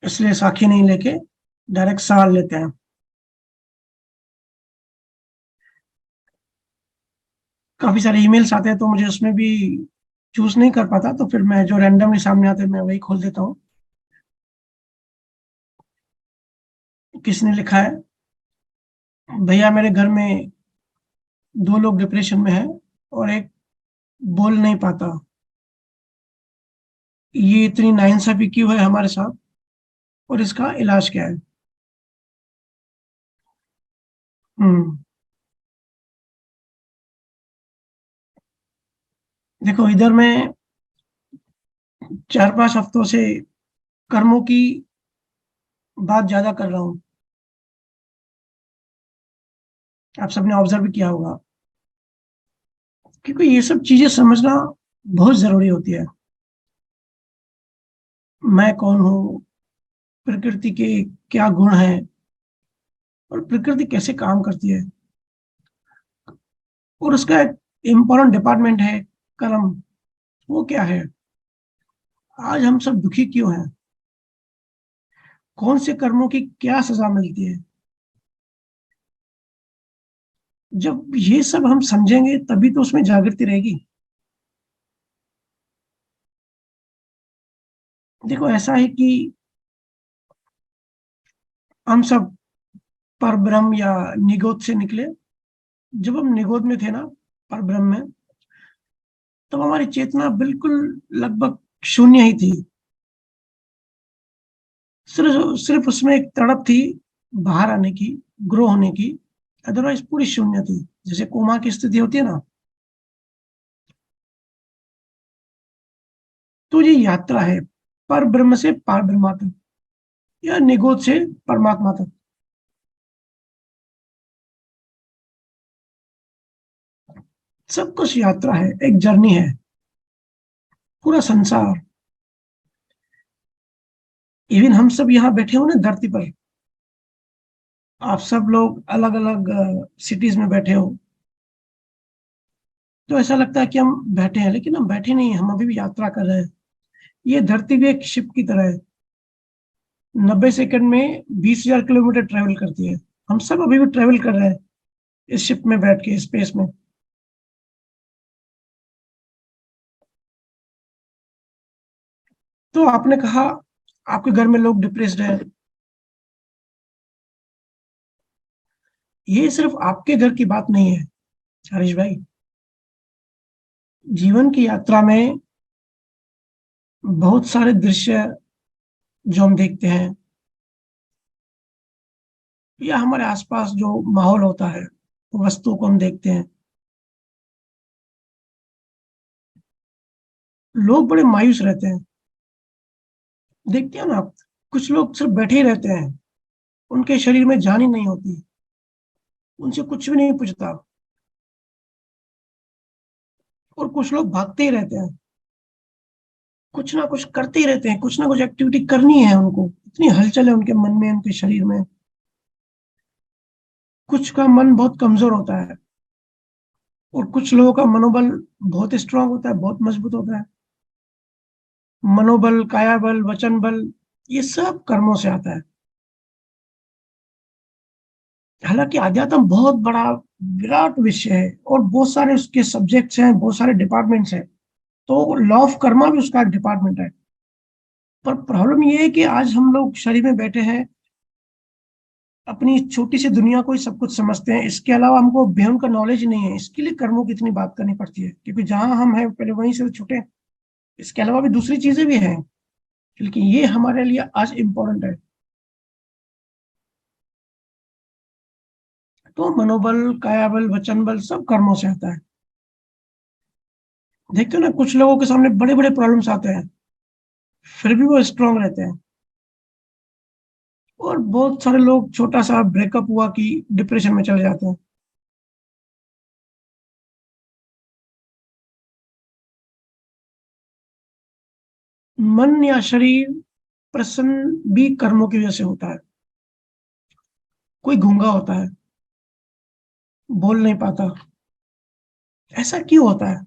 इसलिए साखी नहीं लेके डायरेक्ट सवाल लेते हैं। काफी सारे ईमेल्स आते हैं तो मुझे उसमें भी चूज नहीं कर पाता, तो फिर मैं जो रैंडमली सामने आते हैं मैं वही खोल देता हूँ। किसने लिखा है? भैया मेरे घर में दो लोग डिप्रेशन में हैं और एक बोल नहीं पाता। ये इतनी नाइंसाफी क्यों है हमारे साथ, और इसका इलाज क्या है? हम्म। देखो, इधर मैं 4-5 हफ्तों से कर्मों की बात ज्यादा कर रहा हूँ। आप सबने ऑब्जर्व भी किया होगा, क्योंकि ये सब चीजें समझना बहुत जरूरी होती है। मैं कौन हूँ, प्रकृति के क्या गुण हैं, और प्रकृति कैसे काम करती है, और उसका एक इम्पोर्टेंट डिपार्टमेंट है कर्म। वो क्या है? आज हम सब दुखी क्यों हैं? कौन से कर्मों की क्या सजा मिलती है? जब ये सब हम समझेंगे तभी तो उसमें जागृति रहेगी। देखो, ऐसा है कि हम सब पर ब्रह्म या निगोद से निकले। जब हम निगोद में थे ना, पर ब्रह्म में, तब हमारी चेतना बिल्कुल लगभग शून्य ही थी। सिर्फ सिर्फ उसमें एक तड़प थी बाहर आने की, ग्रो होने की। अदरवाइज पूरी शून्य थी, जैसे कोमा की स्थिति होती है ना। तो ये यात्रा है पर ब्रह्म से पार ब्रह्मा तक, या निगोद से परमात्मा तक। सब कुछ यात्रा है, एक जर्नी है। पूरा संसार, इवन हम सब यहाँ बैठे हो ना धरती पर, आप सब लोग अलग अलग सिटीज में बैठे हो, तो ऐसा लगता है कि हम बैठे हैं, लेकिन हम बैठे नहीं हैं, हम अभी भी यात्रा कर रहे हैं। ये धरती भी एक शिप की तरह है। 90 सेकंड में 20,000 किलोमीटर ट्रेवल करती है। हम सब अभी भी ट्रेवल कर रहे हैं इस शिप में बैठ के स्पेस में। तो आपने कहा आपके घर में लोग डिप्रेस्ड है। ये सिर्फ आपके घर की बात नहीं है हरीश भाई। जीवन की यात्रा में बहुत सारे दृश्य जो हम देखते हैं, या हमारे आसपास जो माहौल होता है, वस्तुओं को हम देखते हैं, लोग बड़े मायूस रहते हैं। देखते हो ना आप, कुछ लोग सिर्फ बैठे ही रहते हैं, उनके शरीर में जान ही नहीं होती, उनसे कुछ भी नहीं पूछता। और कुछ लोग भागते ही रहते हैं, कुछ ना कुछ करते ही रहते हैं, कुछ ना कुछ एक्टिविटी करनी है उनको, इतनी हलचल है उनके मन में, उनके शरीर में। कुछ का मन बहुत कमजोर होता है, और कुछ लोगों का मनोबल बहुत स्ट्रांग होता है, बहुत मजबूत होता है। मनोबल, काया बल, वचन बल, ये सब कर्मों से आता है। हालांकि आध्यात्म बहुत बड़ा विराट विषय है, और बहुत सारे उसके सब्जेक्ट्स हैं, बहुत सारे डिपार्टमेंट्स हैं। तो लॉ ऑफ कर्मा भी उसका एक डिपार्टमेंट है। पर प्रॉब्लम ये है कि आज हम लोग शरीर में बैठे हैं, अपनी छोटी सी दुनिया को ही सब कुछ समझते हैं, इसके अलावा हमको बेहद का नॉलेज नहीं है। इसके लिए कर्मों की इतनी बात करनी पड़ती है, क्योंकि जहां हम हैं पहले वहीं से तो छूटे। इसके अलावा भी दूसरी चीजें भी हैं, लेकिन ये हमारे लिए आज इम्पोर्टेंट है। तो मनोबल, कायाबल, वचन बल सब कर्मों से आता है। देखते हो ना, कुछ लोगों के सामने बड़े बड़े प्रॉब्लम्स आते हैं, फिर भी वो स्ट्रांग रहते हैं। और बहुत सारे लोग, छोटा सा ब्रेकअप हुआ कि डिप्रेशन में चले जाते हैं। मन या शरीर प्रसन्न भी कर्मों की वजह से होता है। कोई गूंगा होता है, बोल नहीं पाता। ऐसा क्यों होता है?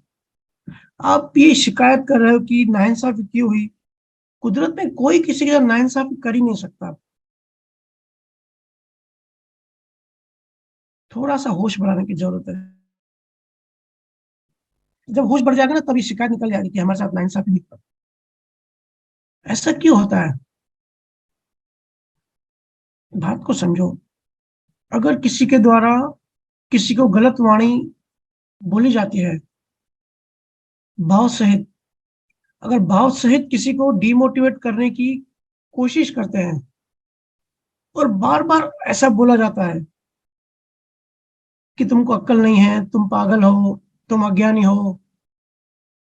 आप ये शिकायत कर रहे हो कि नाइंसाफी क्यों हुई, कुदरत में कोई किसी के साथ नाइंसाफी कर ही नहीं सकता। थोड़ा सा होश बढ़ाने की जरूरत है। जब होश बढ़ जाएगा ना, तभी शिकायत निकल जाएगी कि हमारे साथ नाइंसाफी नहीं कर। ऐसा क्यों होता है? बात को समझो। अगर किसी के द्वारा किसी को गलत वाणी बोली जाती है, भाव सहित, अगर भाव सहित किसी को डिमोटिवेट करने की कोशिश करते हैं और बार बार ऐसा बोला जाता है कि तुमको अक्ल नहीं है, तुम पागल हो, तुम अज्ञानी हो,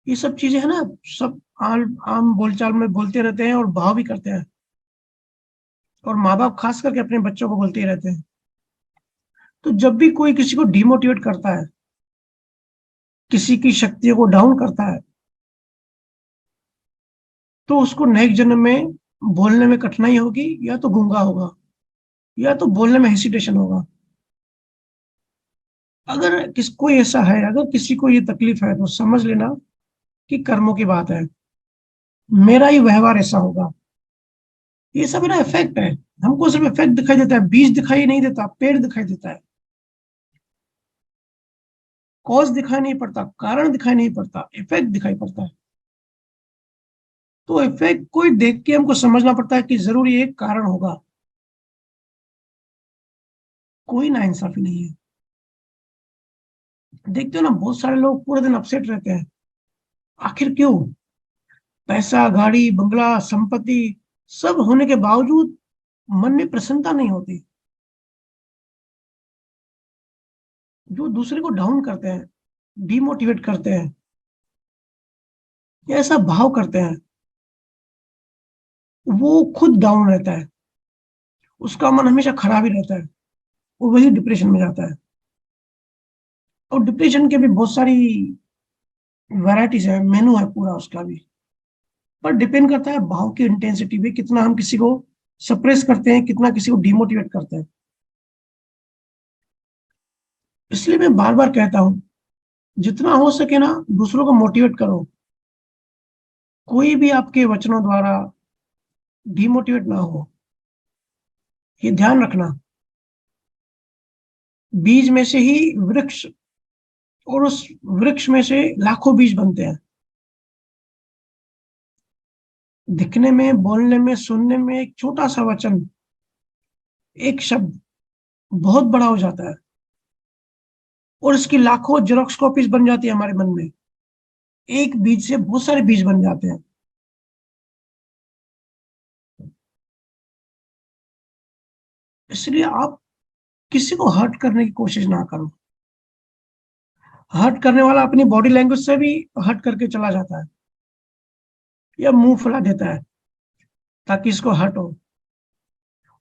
ये सब चीजें है ना, सब आम आम बोलचाल में बोलते रहते हैं और भाव भी करते हैं। और माँ बाप खास करके अपने बच्चों को बोलते ही रहते हैं। तो जब भी कोई किसी को डिमोटिवेट करता है, किसी की शक्तियों को डाउन करता है, तो उसको नेक्स्ट जन्म में बोलने में कठिनाई होगी, या तो गूंगा होगा, या तो बोलने में हेसिटेशन होगा। अगर कोई ऐसा है, अगर किसी को ये तकलीफ है, तो समझ लेना कि कर्मों की बात है, मेरा ही व्यवहार ऐसा होगा। ये सब ना इफेक्ट है। हमको सिर्फ इफेक्ट दिखाई देता है, बीज दिखाई नहीं देता, पेड़ दिखाई देता है। कॉज दिखाई नहीं पड़ता, कारण दिखाई नहीं पड़ता, इफेक्ट दिखाई पड़ता है। तो इफेक्ट कोई देख के हमको समझना पड़ता है कि जरूर ये एक कारण होगा। कोई नाइंसाफी नहीं है। देखते हो ना, बहुत सारे लोग पूरे दिन अपसेट रहते हैं। आखिर क्यों? पैसा, गाड़ी, बंगला, संपत्ति सब होने के बावजूद मन में प्रसन्नता नहीं होती। जो दूसरे को डाउन करते हैं, डिमोटिवेट करते हैं, या ऐसा भाव करते हैं, वो खुद डाउन रहता है, उसका मन हमेशा खराब ही रहता है, वो वही डिप्रेशन में जाता है। और डिप्रेशन के भी बहुत सारी वैरायटीज है, मेनू है पूरा उसका भी। पर डिपेंड करता है भाव की इंटेंसिटी पे, कितना हम किसी को सप्रेस करते हैं, कितना किसी को डिमोटिवेट करते हैं। इसलिए मैं बार बार कहता हूं, जितना हो सके ना, दूसरों को मोटिवेट करो। कोई भी आपके वचनों द्वारा डिमोटिवेट ना हो, ये ध्यान रखना। बीज में से ही वृक्ष, और उस वृक्ष में से लाखों बीज बनते हैं। दिखने में, बोलने में, सुनने में एक छोटा सा वचन, एक शब्द बहुत बड़ा हो जाता है, और इसकी लाखों जेरोक्स कॉपीज बन जाती है हमारे मन में। एक बीज से बहुत सारे बीज बन जाते हैं। इसलिए आप किसी को हर्ट करने की कोशिश ना करो। हर्ट करने वाला अपनी बॉडी लैंग्वेज से भी हर्ट करके चला जाता है, या मुंह फुला देता है ताकि इसको हर्ट हो,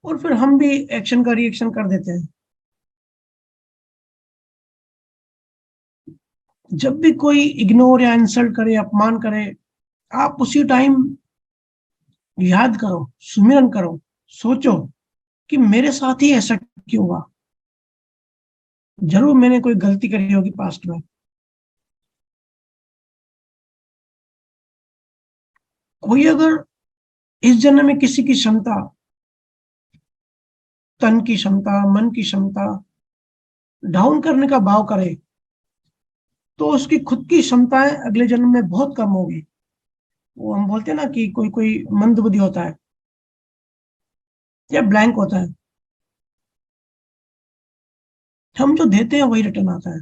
और फिर हम भी एक्शन का रिएक्शन कर देते हैं। जब भी कोई इग्नोर या इंसल्ट करे, अपमान करे, आप उसी टाइम याद करो, सुमिरन करो, सोचो कि मेरे साथ ही ऐसा क्यों हुआ। जरूर मैंने कोई गलती करी होगी पास्ट में। कोई अगर इस जन्म में किसी की क्षमता, तन की क्षमता, मन की क्षमता डाउन करने का भाव करे, तो उसकी खुद की क्षमताएं अगले जन्म में बहुत कम होगी। वो हम बोलते हैं ना कि कोई कोई मंदबुद्धि होता है, या ब्लैंक होता है। हम जो देते हैं वही रिटर्न आता है।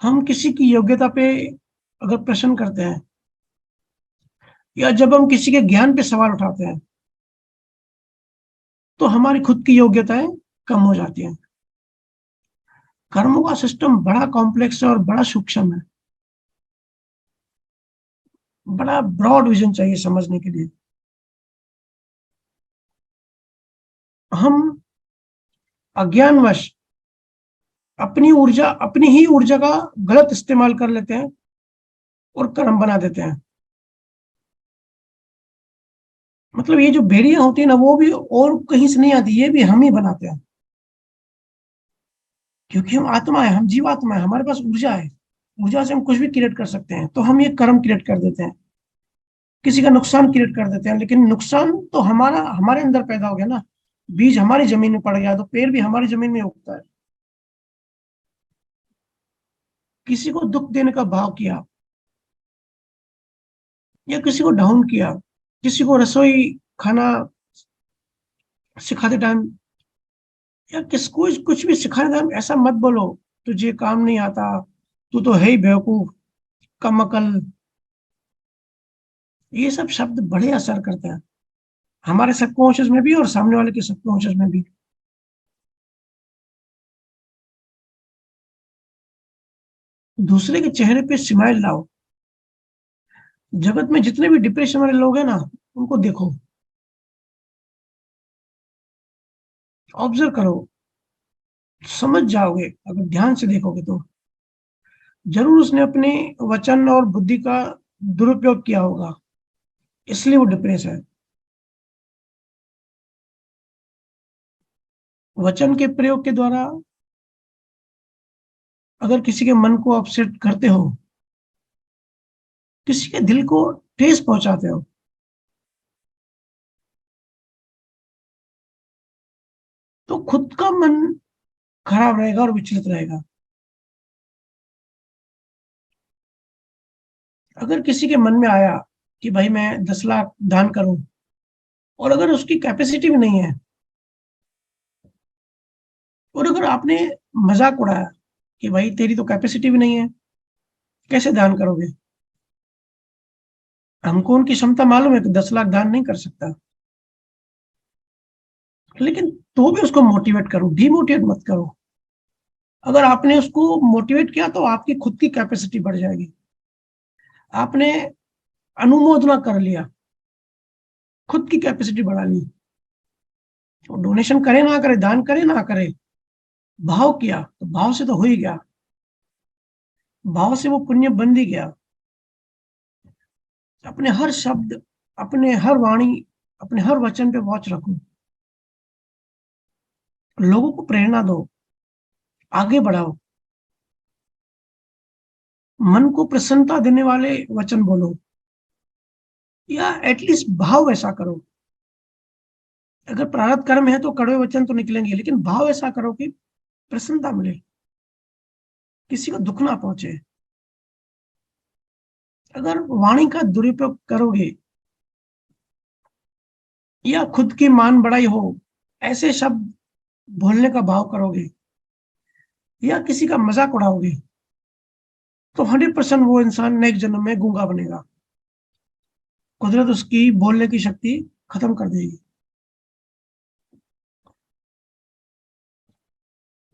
हम किसी की योग्यता पे अगर प्रश्न करते हैं, या जब हम किसी के ज्ञान पे सवाल उठाते हैं, तो हमारी खुद की योग्यताएं कम हो जाती हैं। कर्मों का सिस्टम बड़ा कॉम्प्लेक्स है और बड़ा सूक्ष्म है। बड़ा ब्रॉड विजन चाहिए समझने के लिए। हम अज्ञानवश अपनी ऊर्जा, अपनी ही ऊर्जा का गलत इस्तेमाल कर लेते हैं और कर्म बना देते हैं। मतलब ये जो बेड़ियां होती है ना, वो भी और कहीं से नहीं आती, ये भी हम ही बनाते हैं। क्योंकि हम आत्मा है, हम जीवात्मा है, हमारे पास ऊर्जा है। ऊर्जा से हम कुछ भी क्रिएट कर सकते हैं, तो हम ये कर्म क्रिएट कर देते हैं, किसी का नुकसान क्रिएट कर देते हैं। लेकिन नुकसान तो हमारा हमारे अंदर पैदा हो गया ना, बीज हमारी जमीन में पड़ गया तो पेड़ भी हमारी जमीन में उगता है। किसी को दुख देने का भाव किया, या किसी को डाउन किया, किसी को रसोई खाना सिखाते टाइम, या किसको कुछ भी सिखाने टाइम ऐसा मत बोलो तुझे काम नहीं आता, तू तो है ही बेवकूफ, कम अकल। ये सब शब्द बड़े असर करते हैं हमारे सबकॉन्शियस में भी और सामने वाले के सबकॉन्शियस में भी। दूसरे के चेहरे पे स्माइल लाओ। जगत में जितने भी डिप्रेशन वाले लोग हैं ना, उनको देखो, ऑब्जर्व करो, समझ जाओगे अगर ध्यान से देखोगे तो। जरूर उसने अपने वचन और बुद्धि का दुरुपयोग किया होगा, इसलिए वो डिप्रेस है। वचन के प्रयोग के द्वारा अगर किसी के मन को अपसेट करते हो, किसी के दिल को ठेस पहुंचाते हो, तो खुद का मन खराब रहेगा और विचलित रहेगा। अगर किसी के मन में आया कि भाई मैं 10 लाख दान करूं, और अगर उसकी कैपेसिटी भी नहीं है, और अगर आपने मजाक उड़ाया कि भाई तेरी तो कैपेसिटी भी नहीं है, कैसे दान करोगे, हमको उनकी क्षमता मालूम है कि 10 लाख दान नहीं कर सकता, लेकिन तो भी उसको मोटिवेट करो, डिमोटिवेट मत करो। अगर आपने उसको मोटिवेट किया तो आपकी खुद की कैपेसिटी बढ़ जाएगी। आपने अनुमोदना कर लिया, खुद की कैपेसिटी बढ़ा ली। तो डोनेशन करे ना करे, दान करे ना करे, भाव किया तो भाव से तो हो ही गया, भाव से वो पुण्य बन ही गया। अपने हर शब्द, अपने हर वाणी, अपने हर वचन पे वॉच रखो, लोगों को प्रेरणा दो, आगे बढ़ाओ, मन को प्रसन्नता देने वाले वचन बोलो, या एटलीस्ट भाव ऐसा करो। अगर प्रारब्ध कर्म है तो कड़वे वचन तो निकलेंगे, लेकिन भाव ऐसा करो कि प्रसन्नता मिले, किसी को दुख ना पहुंचे। अगर वाणी का दुरुपयोग करोगे या खुद की मान बढ़ाई हो, ऐसे शब्द बोलने का भाव करोगे, या किसी का मजाक उड़ाओगे, तो 100% वो इंसान नेक्स्ट जन्म में गूंगा बनेगा। कुदरत उसकी बोलने की शक्ति खत्म कर देगी।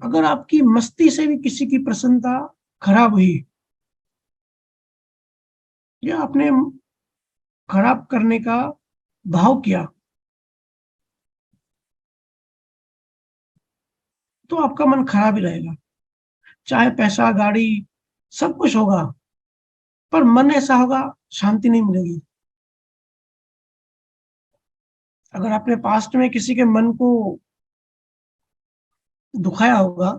अगर आपकी मस्ती से भी किसी की प्रसन्नता खराब हुई, या आपने खराब करने का भाव किया, तो आपका मन खराब ही रहेगा। चाहे पैसा गाड़ी सब कुछ होगा, पर मन ऐसा होगा, शांति नहीं मिलेगी। अगर आपने पास्ट में किसी के मन को दुखाया होगा,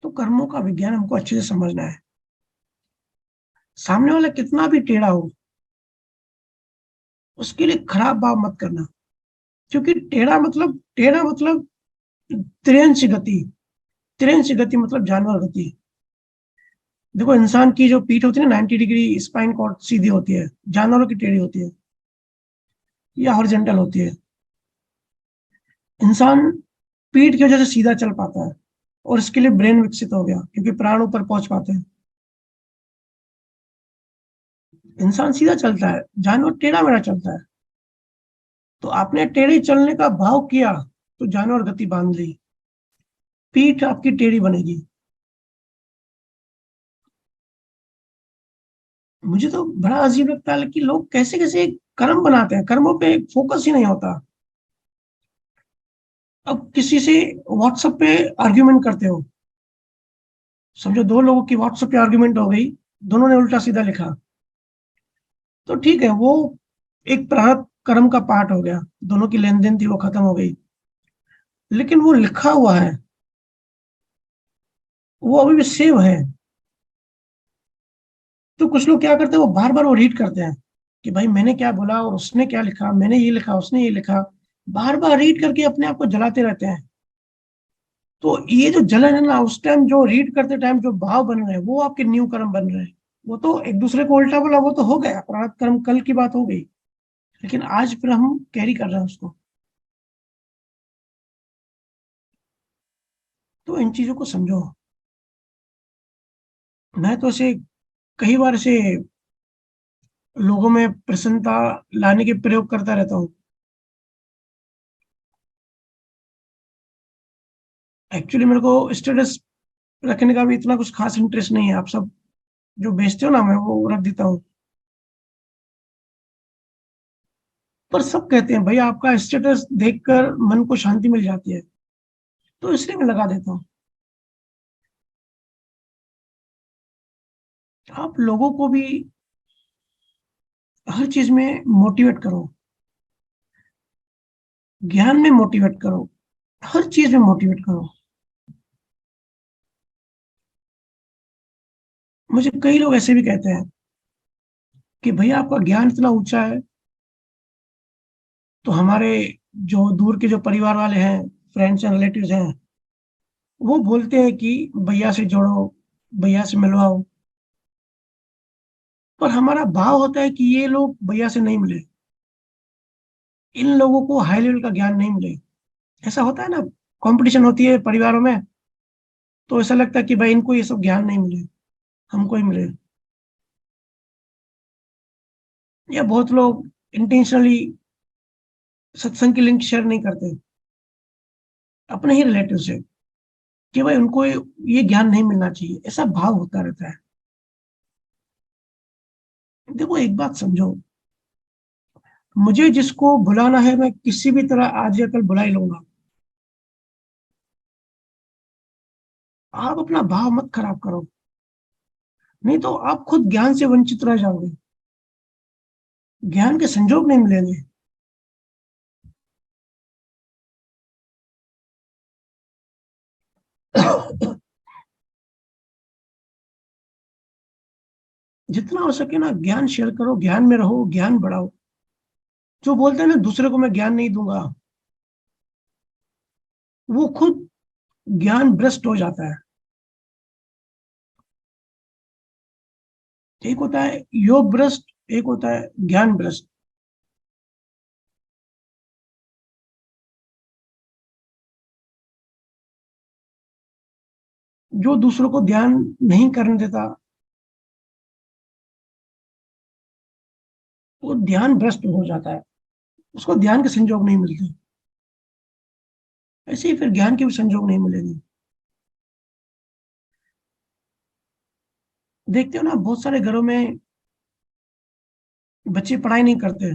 तो कर्मों का विज्ञान हमको अच्छे से समझना है। सामने वाला कितना भी टेढ़ा हो, उसके लिए खराब भाव मत करना, क्योंकि टेढ़ा मतलब तिरंच गति। तिरंच गति मतलब जानवर गति। देखो, इंसान की जो पीठ होती है ना, 90 डिग्री स्पाइन कॉर्ड सीधी होती है, जानवरों की टेढ़ी होती है या हॉरिजॉन्टल होती है। इंसान पीठ की वजह से सीधा चल पाता है, और इसके लिए ब्रेन विकसित हो गया, क्योंकि प्राण ऊपर पहुंच पाते हैं। इंसान सीधा चलता है, जानवर टेढ़ा मेढ़ा चलता है। तो आपने टेढ़े चलने का भाव किया, तो जानवर गति बांध ली, पीठ आपकी टेढ़ी बनेगी। मुझे तो बड़ा अजीब लगता है कि लोग कैसे कैसे कर्म बनाते हैं, कर्मों पे फोकस ही नहीं होता। अब किसी से व्हाट्सएप पे आर्ग्यूमेंट करते हो, समझो दो लोगों की व्हाट्सएप पे आर्ग्यूमेंट हो गई, दोनों ने उल्टा सीधा लिखा, तो ठीक है, वो एक प्रारब्ध कर्म का पार्ट हो गया, दोनों की लेन देन थी वो खत्म हो गई। लेकिन वो लिखा हुआ है, वो अभी भी सेव है। तो कुछ लोग क्या करते हैं, वो बार बार वो रीड करते हैं कि भाई मैंने क्या बोला और उसने क्या लिखा, मैंने ये लिखा उसने ये लिखा, बार बार रीड करके अपने आप को जलाते रहते हैं। तो ये जो जलन है ना, उस टाइम जो रीड करते टाइम जो भाव बन रहे हैं, वो आपके न्यू कर्म बन रहे हैं। वो तो एक दूसरे को उल्टा बोला, वो तो हो गया प्रारब्ध कर्म, कल की बात हो गई। लेकिन आज फिर हम कैरी कर रहे हैं उसको। तो इन चीजों को समझो। मैं तो ऐसे कई बार ऐसे लोगों में प्रसन्नता लाने के प्रयोग करता रहता हूँ। एक्चुअली मेरे को स्टेटस रखने का भी इतना कुछ खास इंटरेस्ट नहीं है। आप सब जो बेचते हो ना, मैं वो रख देता हूँ। पर सब कहते हैं भाई आपका स्टेटस देखकर मन को शांति मिल जाती है, तो इसलिए मैं लगा देता हूँ। आप लोगों को भी हर चीज में मोटिवेट करो, ज्ञान में मोटिवेट करो, हर चीज में मोटिवेट करो। मुझे कई लोग ऐसे भी कहते हैं कि भैया आपका ज्ञान इतना ऊंचा है, तो हमारे जो दूर के जो परिवार वाले हैं, फ्रेंड्स एंड रिलेटिव्स हैं, वो बोलते हैं कि भैया से जोड़ो, भैया से मिलवाओ। पर हमारा भाव होता है कि ये लोग भैया से नहीं मिले, इन लोगों को हाई लेवल का ज्ञान नहीं मिले। ऐसा होता है ना, कंपटीशन होती है परिवारों में, तो ऐसा लगता है कि भाई इनको ये सब ज्ञान नहीं मिले, हमको ही मिले। या बहुत लोग इंटेंशनली सत्संग की लिंक शेयर नहीं करते अपने ही रिलेटिव से, कि भाई उनको ये ज्ञान नहीं मिलना चाहिए, ऐसा भाव होता रहता है। देखो एक बात समझो, मुझे जिसको बुलाना है मैं किसी भी तरह आज या कल बुला ही लूंगा। आप अपना भाव मत खराब करो, नहीं तो आप खुद ज्ञान से वंचित रह जाओगे, ज्ञान के संजोग नहीं मिलेंगे। जितना हो सके ना ज्ञान शेयर करो, ज्ञान में रहो, ज्ञान बढ़ाओ। जो बोलते हैं ना दूसरे को मैं ज्ञान नहीं दूंगा, वो खुद ज्ञान भ्रष्ट हो जाता है। एक होता है योग भ्रष्ट, एक होता है ज्ञान भ्रष्ट। जो दूसरों को ध्यान नहीं करने देता, वो ध्यान भ्रष्ट हो जाता है, उसको ध्यान के संजोग नहीं मिलते। ऐसे ही फिर ज्ञान के भी संजोग नहीं मिलेंगे। देखते हो ना, बहुत सारे घरों में बच्चे पढ़ाई नहीं करते,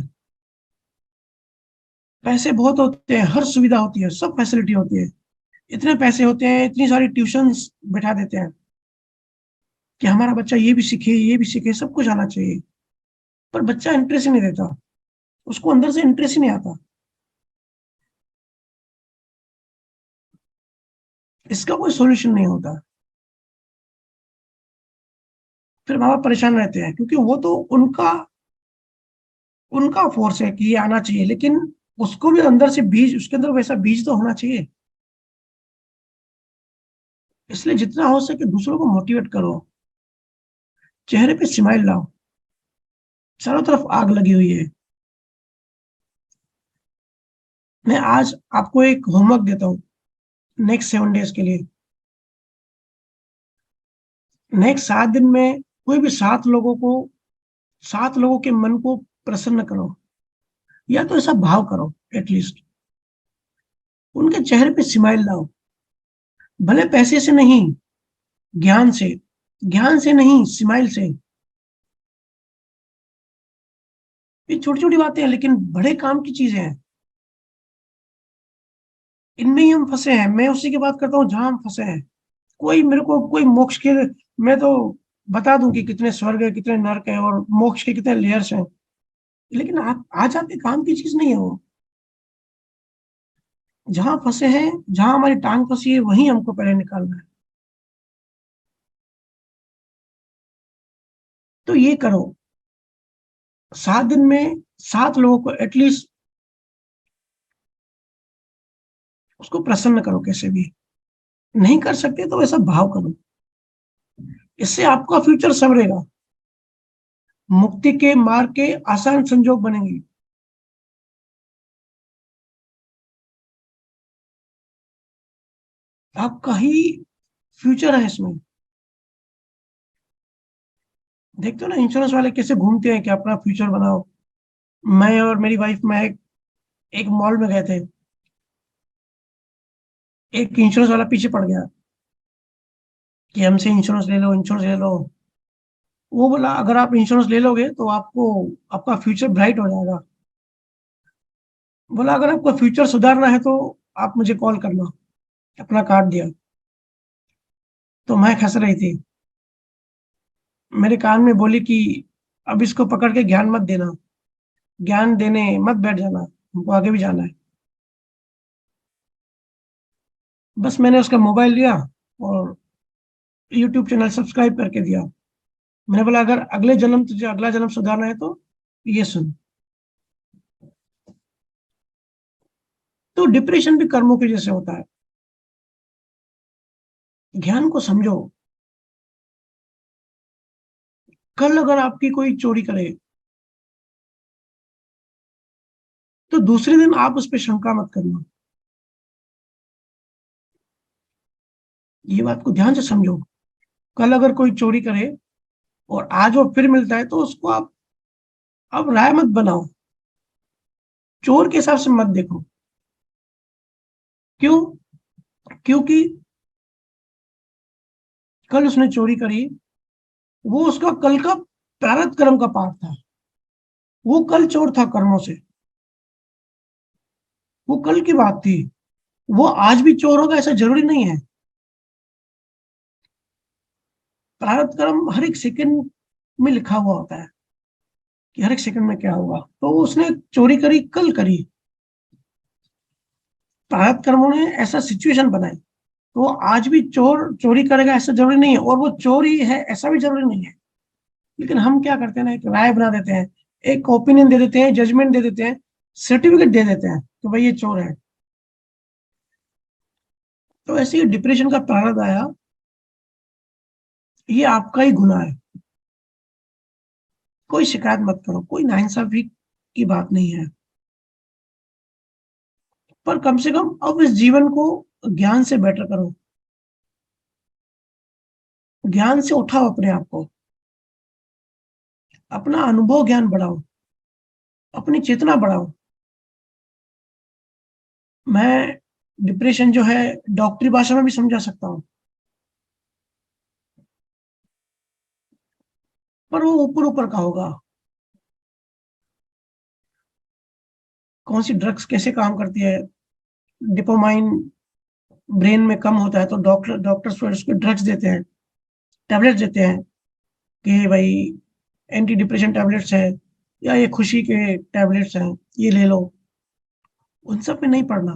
पैसे बहुत होते हैं, हर सुविधा होती है, सब फैसिलिटी होती है, इतने पैसे होते हैं, इतनी सारी ट्यूशंस बैठा देते हैं कि हमारा बच्चा ये भी सीखे ये भी सीखे, सब कुछ आना चाहिए। पर बच्चा इंटरेस्ट ही नहीं देता, उसको अंदर से इंटरेस्ट ही नहीं आता। इसका कोई सोल्यूशन नहीं होता। फिर माँ बाप परेशान रहते हैं, क्योंकि वो तो उनका उनका फोर्स है कि ये आना चाहिए, लेकिन उसको भी अंदर से बीज, उसके अंदर वैसा बीज तो होना चाहिए। इसलिए जितना हो सके दूसरों को मोटिवेट करो, चेहरे पे स्माइल लाओ। चारों तरफ आग लगी हुई है। मैं आज आपको एक होमवर्क देता हूँ, नेक्स्ट 7 डेज के लिए। नेक्स्ट 7 दिन में कोई भी 7 लोगों के मन को प्रसन्न करो, या तो ऐसा भाव करो एटलीस्ट, उनके चेहरे पे स्माइल लाओ। भले पैसे से नहीं, ज्ञान से, ज्ञान से नहीं, स्माइल से। ये छोटी छोटी बातें हैं, लेकिन बड़े काम की चीजें हैं। इनमें ही हम फंसे हैं। मैं उसी की बात करता हूँ जहां हम फंसे हैं। कोई मेरे को कोई मोक्ष के, मैं तो बता दूं कि कितने स्वर्ग है, कितने नरक है, और मोक्ष के कितने लेयर्स हैं, लेकिन आज आपके काम की चीज नहीं है वो। जहां फंसे हैं, जहां हमारी टांग फंसी है, वहीं हमको पहले निकालना है। तो ये करो, 7 दिन में 7 लोगों को एटलीस्ट उसको प्रसन्न करो कैसे भी। नहीं कर सकते तो ऐसा भाव करो, इससे आपका फ्यूचर संवरेगा। मुक्ति के मार्ग के आसान संजोग बनेंगे। आपका ही फ्यूचर है इसमें। देखते हो ना इंश्योरेंस वाले कैसे घूमते हैं कि अपना फ्यूचर बनाओ। मैं और मेरी वाइफ में एक मॉल में गए थे। एक इंश्योरेंस वाला पीछे पड़ गया कि हमसे इंश्योरेंस ले लो, इंश्योरेंस ले लो। वो बोला अगर आप इंश्योरेंस ले लोगे तो आपको आपका फ्यूचर ब्राइट हो जाएगा। बोला अगर आपका फ्यूचर सुधारना है तो आप मुझे कॉल करना। अपना कार्ड दिया। तो मैं खस रही थी, मेरे कान में बोली कि अब इसको पकड़ के ज्ञान मत देना, ज्ञान देने मत बैठ जाना, हमको आगे भी जाना है। बस मैंने उसका मोबाइल लिया और यूट्यूब चैनल सब्सक्राइब करके दिया। मैंने बोला अगर अगले जन्म तुझे अगला जन्म सुधारना है तो ये सुन। तो डिप्रेशन भी कर्मों के जैसे होता है। ज्ञान को समझो। कल अगर आपकी कोई चोरी करे तो दूसरे दिन आप उस पर शंका मत करना। ये बात को ध्यान से समझो। कल अगर कोई चोरी करे और आज वो फिर मिलता है तो उसको आप अब राय मत बनाओ। चोर के हिसाब से मत देखो। क्यों? क्योंकि कल उसने चोरी करी, वो उसका कल का प्रारब्ध कर्म का पाप था। वो कल चोर था कर्मों से। वो कल की बात थी। वो आज भी चोर होगा ऐसा जरूरी नहीं है। प्रारब्ध कर्म हर एक सेकंड में लिखा हुआ होता है कि हर एक सेकंड में क्या होगा। तो उसने चोरी करी, कल करी। प्रारब्ध कर्मों ने ऐसा सिचुएशन बनाई, तो वो आज भी चोर चोरी करेगा ऐसा जरूरी नहीं है, और वो चोर ही है ऐसा भी जरूरी नहीं है। लेकिन हम क्या करते हैं ना, एक राय बना देते हैं, एक ओपिनियन दे देते हैं, जजमेंट दे देते हैं, सर्टिफिकेट दे देते हैं कि भाई ये चोर है। तो ऐसे ही डिप्रेशन का प्रारब्ध आया, ये आपका ही गुनाह है। कोई शिकायत मत करो, कोई नाइंसाफी की बात नहीं है। पर कम से कम अब इस जीवन को ज्ञान से बेटर करो। ज्ञान से उठाओ अपने आप को, अपना अनुभव ज्ञान बढ़ाओ, अपनी चेतना बढ़ाओ। मैं डिप्रेशन जो है डॉक्टरी भाषा में भी समझा सकता हूँ, पर वो ऊपर ऊपर का होगा। कौन सी ड्रग्स कैसे काम करती है, डिपोमाइन ब्रेन में कम होता है तो डॉक्टर्स फिर उसको ड्रग्स देते हैं, टैबलेट्स देते हैं कि भाई एंटी डिप्रेशन टैबलेट्स है, या ये खुशी के टैबलेट्स हैं, ये ले लो। उन सब पे नहीं पड़ना।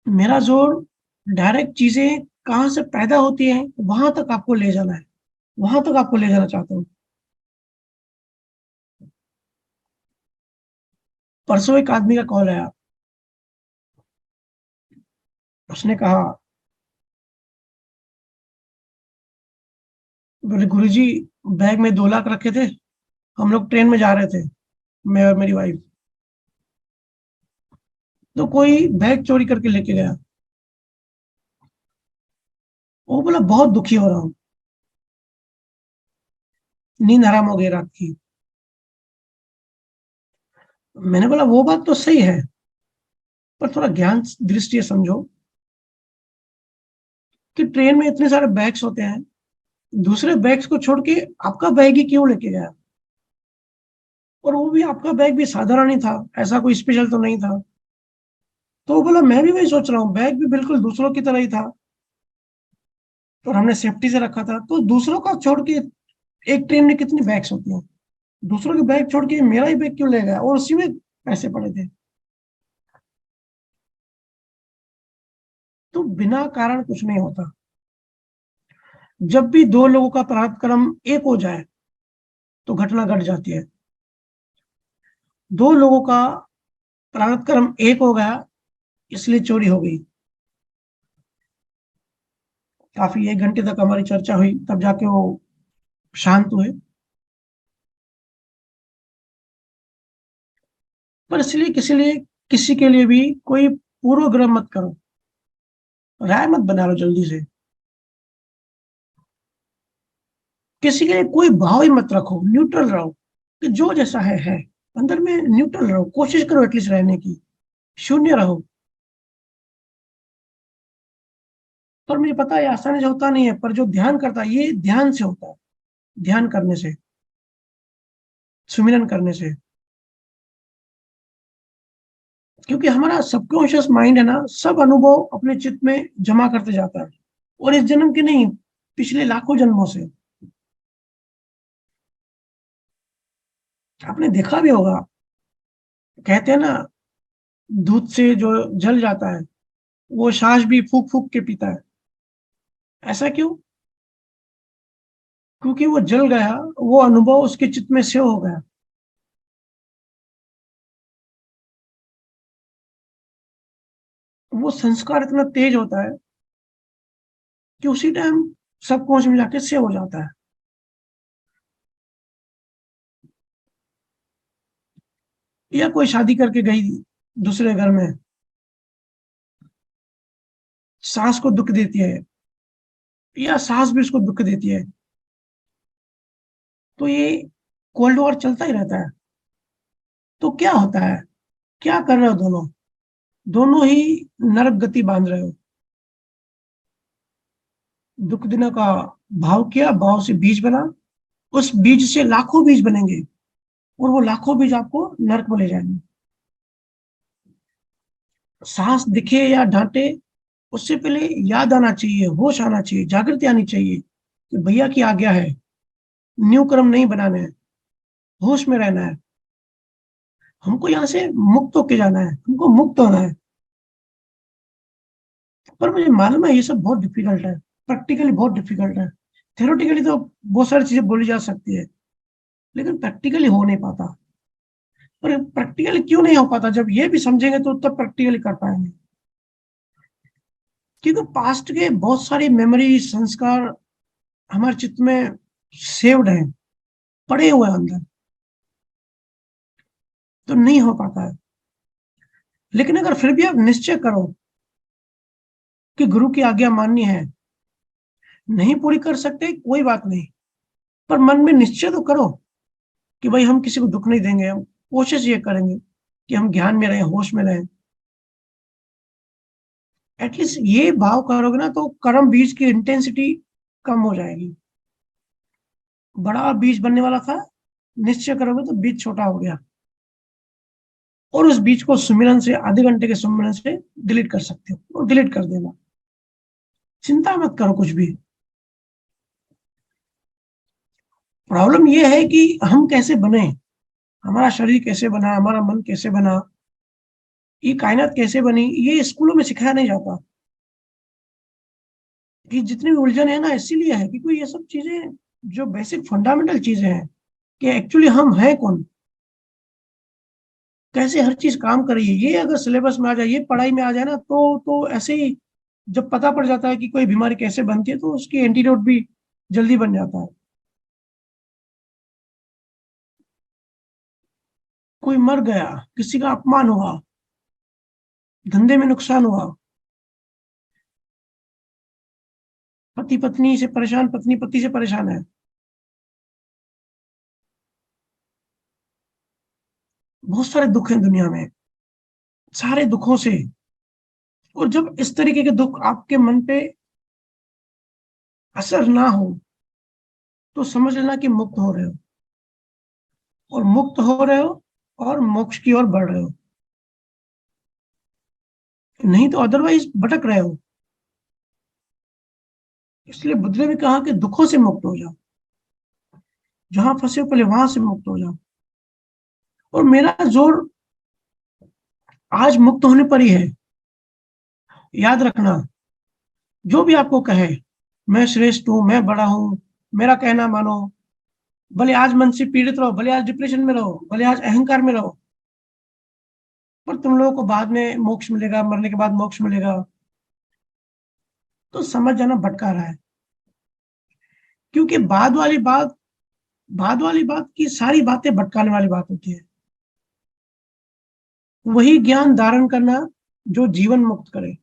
मेरा जोर डायरेक्ट चीजें कहाँ से पैदा होती हैं वहां तक आपको ले जाना है, वहां तक आपको ले जाना चाहता हूँ। परसों एक आदमी का कॉल आया। उसने कहा, बोले गुरुजी बैग में 2 लाख रखे थे, हम लोग ट्रेन में जा रहे थे, मैं और मेरी वाइफ, तो कोई बैग चोरी करके लेके गया। वो बोला बहुत दुखी हो रहा हूँ, नींद हराम हो गई रात की। मैंने बोला वो बात तो सही है, पर थोड़ा ज्ञान दृष्टि से समझो कि ट्रेन में इतने सारे बैग्स होते हैं, दूसरे बैग्स को छोड़ के आपका बैग ही क्यों लेके गया? और वो भी आपका बैग भी साधारण ही था, ऐसा कोई स्पेशल तो नहीं था। तो वो बोला मैं भी वही सोच रहा हूँ, बैग भी बिल्कुल दूसरों की तरह ही था और हमने सेफ्टी से रखा था, तो दूसरों का छोड़ के, एक ट्रेन में कितनी बैग्स होती हैं, दूसरों के बैग छोड़ के मेरा ही बैग क्यों ले गया, और उसी में पैसे पड़े थे। तो बिना कारण कुछ नहीं होता। जब भी दो लोगों का पराक्रम एक हो जाए तो घटना घट जाती है। दो लोगों का पराक्रम एक हो गया, इसलिए चोरी हो गई। काफी 1 घंटे तक हमारी चर्चा हुई, तब जाके वो शांत हुए। पर इसलिए किसी के लिए भी कोई पूर्व ग्रह मत करो, राय मत बना लो जल्दी से। किसी के लिए कोई भाव ही मत रखो, न्यूट्रल रहो, कि जो जैसा है, अंदर में न्यूट्रल रहो, कोशिश करो एटलीस्ट रहने की, शून्य रहो। पर मुझे पता है आसानी से होता नहीं है, पर जो ध्यान करता है ये ध्यान से होता है, ध्यान करने से, सुमिरन करने से। क्योंकि हमारा सबकॉन्शियस माइंड है ना, सब अनुभव अपने चित्त में जमा करते जाता है, और इस जन्म के नहीं, पिछले लाखों जन्मों से। आपने देखा भी होगा, कहते हैं ना, दूध से जो जल जाता है वो सांस भी फूक फूक के पीता है। ऐसा क्यों? क्योंकि वो जल गया, वो अनुभव उसके चित्त में सेव हो गया। वो संस्कार इतना तेज होता है कि उसी टाइम सबकॉन्शियस में जाके सेव हो जाता है। या कोई शादी करके गई दूसरे घर में, सास को दुख देती है, या सास भी उसको दुख देती है, तो ये कोल्ड वॉर चलता ही रहता है। तो क्या होता है, क्या कर रहे हो दोनों, दोनों ही नरक गति बांध रहे हो। दुख देने का भाव किया, भाव से बीज बना, उस बीज से लाखों बीज बनेंगे, और वो लाखों बीज आपको नरक में ले जाएंगे। सास दिखे या डांटे, उससे पहले याद आना चाहिए, होश आना चाहिए, जागृति आनी चाहिए कि भैया की आज्ञा है, न्यू कर्म नहीं बनाने हैं, होश में रहना है, हमको यहाँ से मुक्त होके जाना है, हमको मुक्त होना है। पर मुझे मालूम है ये सब बहुत डिफिकल्ट है, प्रैक्टिकली बहुत डिफिकल्ट है। थ्योरेटिकली तो बहुत सारी चीजें बोली जा सकती है, लेकिन प्रैक्टिकली हो नहीं पाता। पर प्रैक्टिकली क्यों नहीं हो पाता, जब ये भी समझेंगे तो तब प्रैक्टिकली कर पाएंगे। क्योंकि पास्ट के बहुत सारी मेमोरी, संस्कार हमारे चित्त में सेव्ड हैं, पड़े हुए हैं अंदर, तो नहीं हो पाता है। लेकिन अगर फिर भी आप निश्चय करो कि गुरु की आज्ञा माननी है, नहीं पूरी कर सकते कोई बात नहीं, पर मन में निश्चय तो करो कि भाई हम किसी को दुख नहीं देंगे, हम कोशिश ये करेंगे कि हम ज्ञान में रहें, होश में रहें। एटलीस्ट ये भाव करोगे ना, तो कर्म बीज की इंटेंसिटी कम हो जाएगी। बड़ा बीज बनने वाला था, निश्चय करोगे तो बीज छोटा हो गया, और उस बीज को सुमिरन से, आधे घंटे के सुमिरन से डिलीट कर सकते हो, और डिलीट कर देना। चिंता मत करो कुछ भी। प्रॉब्लम ये है कि हम कैसे बने, हमारा शरीर कैसे बना, हमारा मन कैसे बना, ये कायनात कैसे बनी, ये स्कूलों में सिखाया नहीं जाता। कि जितनी भी उलझन है ना, इसीलिए है क्योंकि ये सब चीजें, जो बेसिक फंडामेंटल चीजें हैं, कि एक्चुअली हम हैं कौन, कैसे हर चीज काम कर रही है, ये अगर सिलेबस में आ जाए, ये पढ़ाई में आ जाए ना, तो ऐसे ही जब पता पड़ जाता है कि कोई बीमारी कैसे बनती है, तो उसकी एंटीडोट भी जल्दी बन जाता है। कोई मर गया, किसी का अपमान हुआ, धंधे में नुकसान हुआ, पति पत्नी से परेशान, पत्नी पति से परेशान है, बहुत सारे दुख हैं दुनिया में, सारे दुखों से। और जब इस तरीके के दुख आपके मन पे असर ना हो, तो समझ लेना कि मुक्त हो रहे हो, और मुक्त हो रहे हो, और मोक्ष की ओर बढ़ रहे हो। नहीं तो अदरवाइज भटक रहे हो। इसलिए बुद्ध ने भी कहा कि दुखों से मुक्त हो जाओ, जहां फंसे हो पहले वहां से मुक्त हो जाओ। और मेरा जोर आज मुक्त होने पर ही है। याद रखना, जो भी आपको कहे मैं श्रेष्ठ हूं, मैं बड़ा हूं, मेरा कहना मानो, भले आज मन से पीड़ित रहो, भले आज डिप्रेशन में रहो, भले आज अहंकार में रहो, पर तुम लोगों को बाद में मोक्ष मिलेगा, मरने के बाद मोक्ष मिलेगा। तो समझ जाना भटका रहा है। क्योंकि बाद वाली बात की सारी बातें भटकाने वाली बात होती है। वही ज्ञान धारण करना जो जीवन मुक्त करे,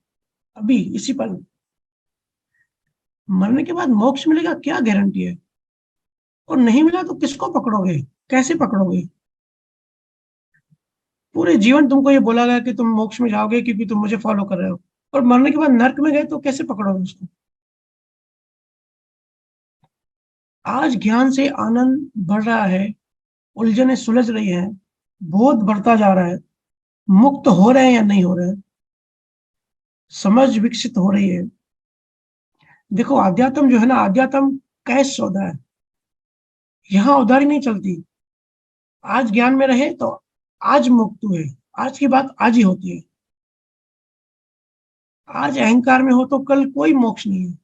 अभी इसी पल। मरने के बाद मोक्ष मिलेगा क्या गारंटी है? और नहीं मिला तो किसको पकड़ोगे, कैसे पकड़ोगे? पूरे जीवन तुमको ये बोला गया कि तुम मोक्ष में जाओगे क्योंकि तुम मुझे फॉलो कर रहे हो, और मरने के बाद नर्क में गए तो कैसे पकड़ोगे उसको? आज ज्ञान से आनंद बढ़ रहा है, उलझने सुलझ रही है, बोध बढ़ता जा रहा है, मुक्त हो रहे हैं या नहीं हो रहे हैं, समझ विकसित हो रही है। देखो आध्यात्म जो है ना, आध्यात्म कैश सौदा है। यहाँ उधारी नहीं चलती। आज ज्ञान में रहे तो आज मुक्त हुए, आज की बात आज ही होती है। आज अहंकार में हो तो कल कोई मोक्ष नहीं है।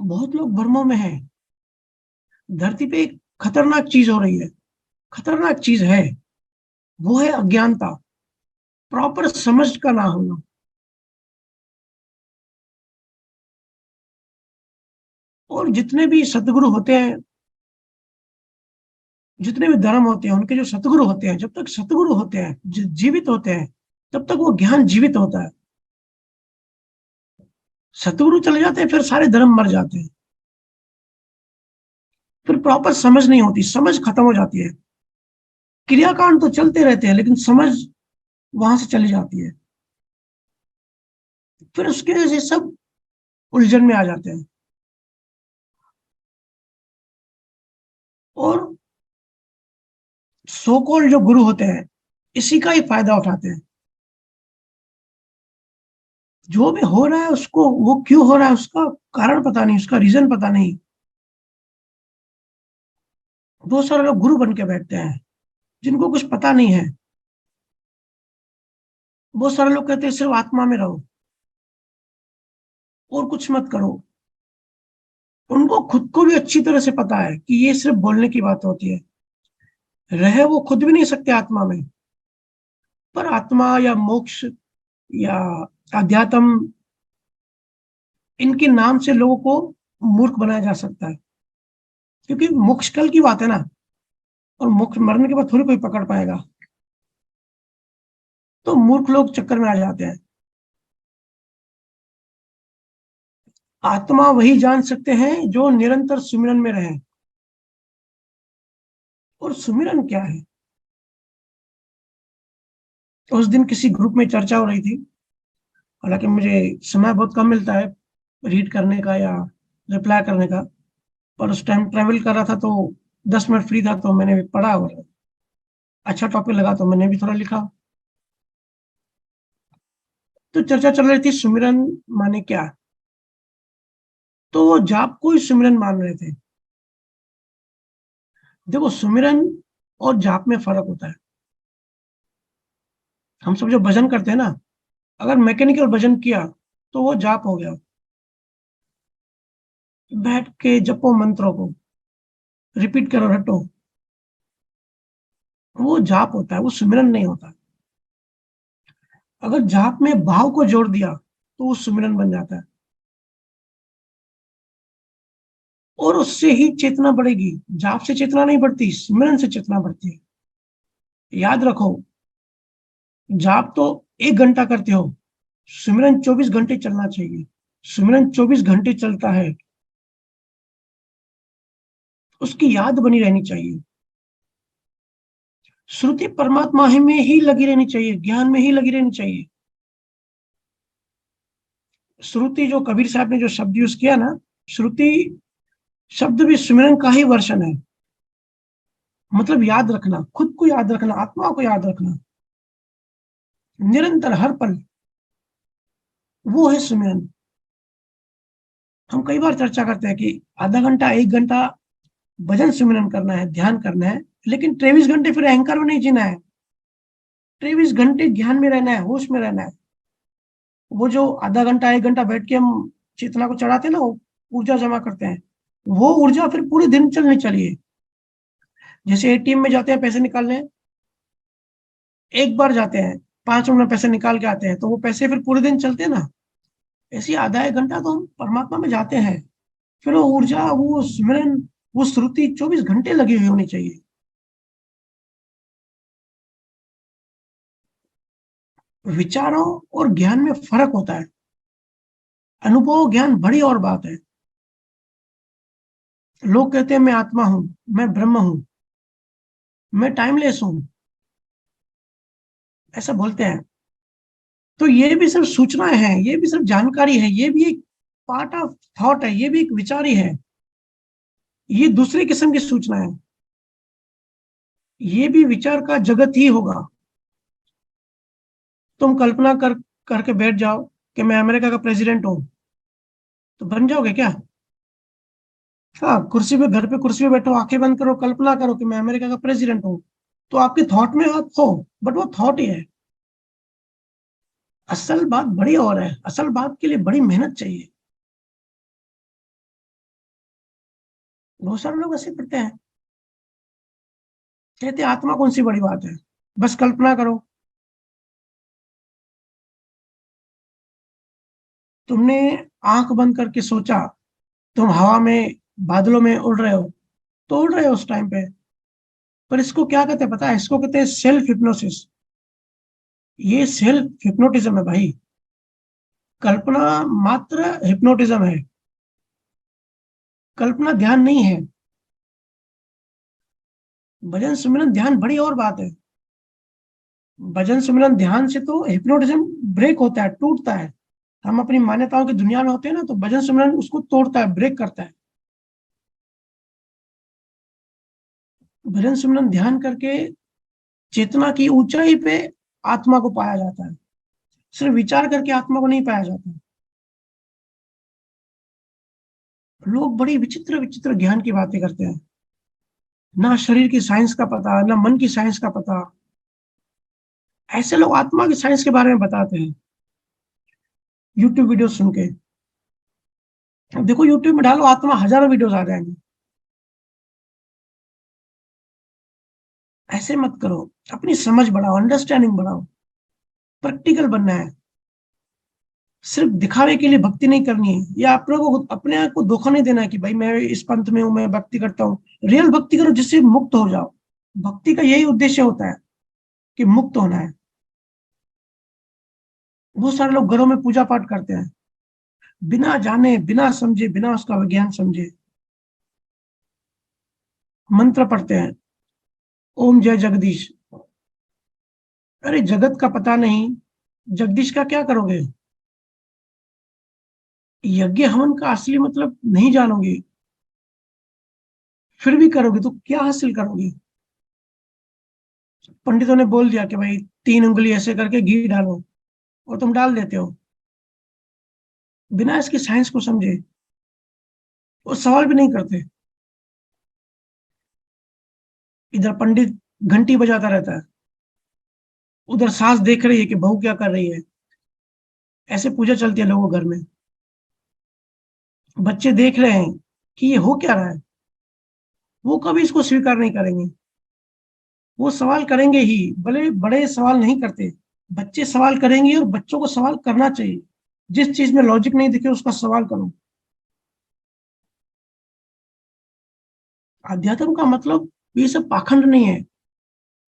बहुत लोग भ्रमों में हैं। धरती पे एक खतरनाक चीज हो रही है, खतरनाक चीज है, वो है अज्ञानता, प्रॉपर समझ का ना होना। और जितने भी सतगुरु होते हैं, जितने भी धर्म होते हैं, उनके जो सतगुरु होते हैं, जब तक सतगुरु होते हैं, जीवित होते हैं, तब तक वो ज्ञान जीवित होता है। सतगुरु चले जाते हैं फिर सारे धर्म मर जाते हैं। फिर प्रॉपर समझ नहीं होती, समझ खत्म हो जाती है। क्रियाकांड तो चलते रहते हैं लेकिन समझ वहां से चली जाती है। फिर उसकी वजह से सब उलझन में आ जाते हैं। और सो कॉल्ड जो गुरु होते हैं, इसी का ही फायदा उठाते हैं। जो भी हो रहा है उसको, वो क्यों हो रहा है उसका कारण पता नहीं, उसका रीजन पता नहीं। बहुत सारे लोग गुरु बन के बैठते हैं जिनको कुछ पता नहीं है। बहुत सारे लोग कहते हैं सिर्फ आत्मा में रहो और कुछ मत करो। उनको खुद को भी अच्छी तरह से पता है कि ये सिर्फ बोलने की बात होती है। रहे वो खुद भी नहीं सकते आत्मा में। पर आत्मा या मोक्ष या अध्यात्म, इनके नाम से लोगों को मूर्ख बनाया जा सकता है। क्योंकि मोक्ष कल की बात है ना, और मोक्ष मरने के बाद थोड़ी कोई पकड़ पाएगा। तो मूर्ख लोग चक्कर में आ जाते हैं। आत्मा वही जान सकते हैं जो निरंतर सुमिरन में रहे। और सुमिरन क्या है? उस दिन किसी ग्रुप में चर्चा हो रही थी, हालांकि मुझे समय बहुत कम मिलता है रीड करने का या रिप्लाई करने का, पर उस टाइम ट्रेवल कर रहा था तो 10 मिनट फ्री था तो मैंने पढ़ा और अच्छा टॉपिक लगा तो मैंने भी थोड़ा लिखा। तो चर्चा चल रही थी सुमिरन माने क्या। तो वो जाप को ही सुमिरन मान रहे थे। देखो सुमिरन और जाप में फर्क होता है। हम सब जो भजन करते हैं ना, अगर मैकेनिकल भजन किया तो वो जाप हो गया। बैठ के जपो मंत्रों को, रिपीट करो रटो, वो जाप होता है, वो सुमिरन नहीं होता। अगर जाप में भाव को जोड़ दिया तो वो सुमिरन बन जाता है। और उससे ही चेतना बढ़ेगी। जाप से चेतना नहीं बढ़ती, सुमिरन से चेतना बढ़ती है। याद रखो, जाप तो 1 घंटा करते हो, सुमिरन 24 घंटे चलना चाहिए। सुमिरन 24 घंटे चलता है, उसकी याद बनी रहनी चाहिए। श्रुति परमात्मा ही में ही लगी रहनी चाहिए, ज्ञान में ही लगी रहनी चाहिए। श्रुति जो कबीर साहब ने जो शब्द यूज किया ना, श्रुति शब्द भी सुमिरन का ही वर्षन है। मतलब याद रखना, खुद को याद रखना, आत्मा को याद रखना। निरंतर हर पल, वो है सुमिरन। हम कई बार चर्चा करते हैं कि आधा घंटा 1 घंटा भजन सुमिरन करना है, ध्यान करना है, लेकिन 23 घंटे फिर अहंकार में नहीं जीना है। 23 घंटे ध्यान में रहना है, होश में रहना है। वो जो आधा घंटा 1 घंटा बैठ के हम चेतना को चढ़ाते हैं ना, वो ऊर्जा जमा करते हैं, वो ऊर्जा फिर पूरे दिन चलनी चाहिए। जैसे एटीएम में जाते हैं पैसे निकालने, एक बार जाते हैं, 5 मिनट में पैसे निकाल के आते हैं, तो वो पैसे फिर पूरे दिन चलते हैं ना। ऐसे ही आधा 1 घंटा तो हम परमात्मा में जाते हैं, फिर वो ऊर्जा, वो स्मरण, वो श्रुति 24 घंटे लगी हुई होनी चाहिए। विचारों और ज्ञान में फर्क होता है। अनुभव ज्ञान बड़ी और बात है। लोग कहते हैं मैं आत्मा हूं, मैं ब्रह्म हूं, मैं टाइमलेस हूं, ऐसा बोलते हैं। तो ये भी सिर्फ सूचनाएं हैं, ये भी सिर्फ जानकारी है, ये भी एक पार्ट ऑफ थॉट है, ये भी एक विचार ही है। ये दूसरे किस्म की सूचना है। ये भी विचार का जगत ही होगा। तुम कल्पना करके बैठ जाओ कि मैं अमेरिका का प्रेसिडेंट हूं, तो बन जाओगे क्या? हाँ, कुर्सी पे, घर पे कुर्सी पे बैठो, आंखें बंद करो, कल्पना करो कि मैं अमेरिका का प्रेसिडेंट हूँ, तो आपके थॉट में आप हो, बट वो थॉट ही है। असल बात बड़ी और है, असल बात के लिए बड़ी मेहनत चाहिए। बहुत सारे लोग ऐसे करते हैं, कहते हैं आत्मा कौन सी बड़ी बात है, बस कल्पना करो। तुमने आंख बंद करके सोचा तुम हवा में, बादलों में उड़ रहे हो, तो उड़ रहे हो उस टाइम पे। पर इसको क्या कहते हैं पता है? इसको कहते हैं सेल्फ हिप्नोसिस। ये सेल्फ हिप्नोटिज्म है भाई। कल्पना मात्र हिप्नोटिज्म है, कल्पना ध्यान नहीं है। भजन सुमिरन ध्यान बड़ी और बात है। भजन सुमिरन ध्यान से तो हिप्नोटिज्म ब्रेक होता है, टूटता है। हम अपनी मान्यताओं की दुनिया में होते हैं ना, तो भजन सुमिरन उसको तोड़ता है, ब्रेक करता है। भजन सुमिरन ध्यान करके चेतना की ऊंचाई पे आत्मा को पाया जाता है। सिर्फ विचार करके आत्मा को नहीं पाया जाता। लोग बड़ी विचित्र विचित्र ज्ञान की बातें करते हैं। ना शरीर की साइंस का पता, ना मन की साइंस का पता। ऐसे लोग आत्मा की साइंस के बारे में बताते हैं यूट्यूब वीडियो सुन के। अब देखो, यूट्यूब में डालो आत्मा, हजारों वीडियोस आ जाएंगे। ऐसे मत करो। अपनी समझ बढ़ाओ, अंडरस्टैंडिंग बढ़ाओ। प्रैक्टिकल बनना है। सिर्फ दिखावे के लिए भक्ति नहीं करनी है, या अपने आप को धोखा नहीं देना है कि भाई मैं इस पंथ में हूं, मैं भक्ति करता हूँ। रियल भक्ति करो जिससे मुक्त हो जाओ। भक्ति का यही उद्देश्य होता है कि मुक्त होना है। बहुत सारे लोग घरों में पूजा पाठ करते हैं, बिना जाने, बिना समझे, बिना उसका विज्ञान समझे मंत्र पढ़ते हैं, ओम जय जगदीश। अरे जगत का पता नहीं, जगदीश का क्या करोगे? यज्ञ हवन का असली मतलब नहीं जानोगे, फिर भी करोगे तो क्या हासिल करोगे? पंडितों ने बोल दिया कि भाई 3 उंगली ऐसे करके घी डालो, और तुम डाल देते हो बिना इसकी साइंस को समझे। वो सवाल भी नहीं करते। इधर पंडित घंटी बजाता रहता है, उधर सास देख रही है कि बहू क्या कर रही है। ऐसे पूजा चलती है लोगों के घर में। बच्चे देख रहे हैं कि ये हो क्या रहा है। वो कभी इसको स्वीकार नहीं करेंगे। वो सवाल करेंगे ही, भले बड़े सवाल नहीं करते, बच्चे सवाल करेंगे, और बच्चों को सवाल करना चाहिए। जिस चीज में लॉजिक नहीं दिखे उसका सवाल करो। अध्यात्म का मतलब ये सब पाखंड नहीं है।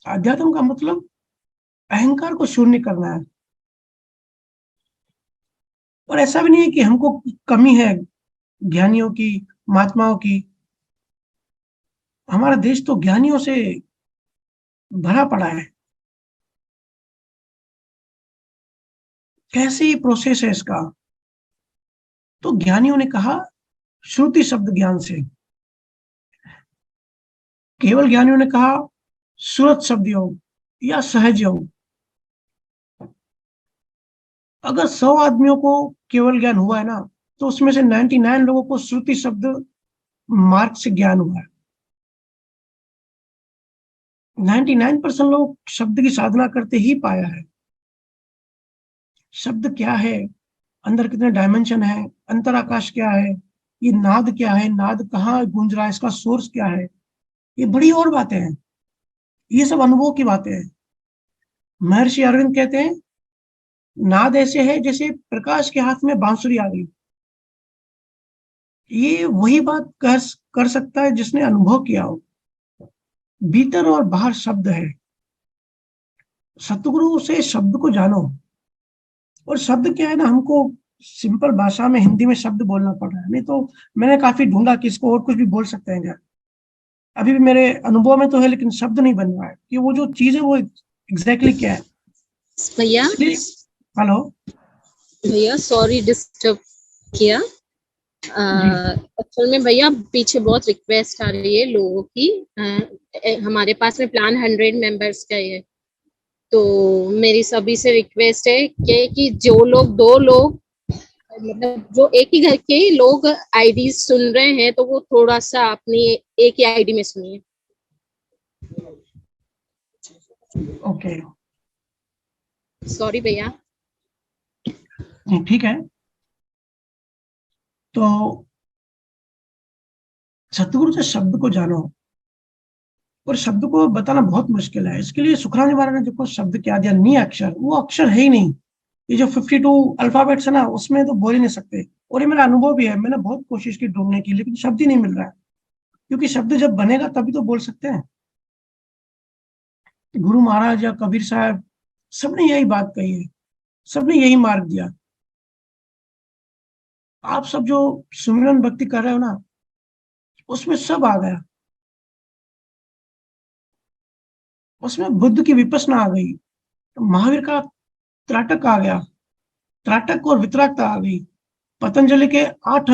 अध्यात्म का मतलब अहंकार को शून्य करना है। और ऐसा भी नहीं है कि हमको कमी है ज्ञानियों की, महात्माओं की। हमारा देश तो ज्ञानियों से भरा पड़ा है। कैसे ही प्रोसेस है इसका? तो ज्ञानियों ने कहा श्रुति शब्द ज्ञान से, केवल ज्ञानियों ने कहा सूरत शब्द योग या सहज योग। अगर 100 आदमियों को केवल ज्ञान हुआ है ना, तो उसमें से 99 लोगों को श्रुति शब्द मार्ग से ज्ञान हुआ है। 99% लोग शब्द की साधना करते ही पाया है। शब्द क्या है, अंदर कितने डायमेंशन है, अंतर आकाश क्या है, ये नाद क्या है, नाद कहाँ गूंज रहा है, इसका सोर्स क्या है, ये बड़ी और बातें हैं। ये सब अनुभव की बातें हैं। महर्षि अरविंद कहते हैं, नाद ऐसे है जैसे प्रकाश के हाथ में बांसुरी आ गई। ये वही बात कर सकता है जिसने अनुभव किया हो। भीतर और बाहर शब्द है। सतगुरु से शब्द को जानो। और शब्द क्या है ना, हमको सिंपल भाषा में हिंदी में शब्द बोलना पड़ रहा है, नहीं तो मैंने काफी ढूंढा कि इसको और कुछ भी बोल सकते हैं क्या। अभी भी मेरे अनुभव में तो है, लेकिन शब्द नहीं बन रहा है कि वो जो चीज है वो एग्जैक्टली क्या है। भैया हेलो भैया, सॉरी डिस्टर्ब किया। एक्चुअल में भैया पीछे बहुत रिक्वेस्ट आ रही है लोगों की। हमारे पास में प्लान 100 मेंबर्स का है, तो मेरी सभी से रिक्वेस्ट है कि जो लोग 2 लोग मतलब जो एक ही घर के लोग आईडी सुन रहे हैं, तो वो थोड़ा सा अपनी एक ही आईडी में सुनिए। ओके, सॉरी भैया। ठीक है। तो सतगुरु से शब्द को जानो। और शब्द को बताना बहुत मुश्किल है। इसके लिए सुखराम महाराज ने देखो शब्द क्या दिया, नी अक्षर, वो अक्षर है ही नहीं। ये जो 52 अल्फाबेट्स है ना, उसमें तो बोल ही नहीं सकते। और ये मेरा अनुभव भी है, मैंने बहुत कोशिश की ढूंढने की, लेकिन शब्द ही नहीं मिल रहा है। क्योंकि शब्द जब बनेगा तभी तो बोल सकते हैं। गुरु महाराज या कबीर साहब, सबने यही बात कही है, सबने यही मार्ग दिया। आप सब जो सुमिरन भक्ति कर रहे हो ना, उसमें सब आ गया। उसमें बुद्ध की विपස්සना आ गई, महावीर का त्राटक आ गया, त्राटक और वितरागता आ गई, पतंजलि के 8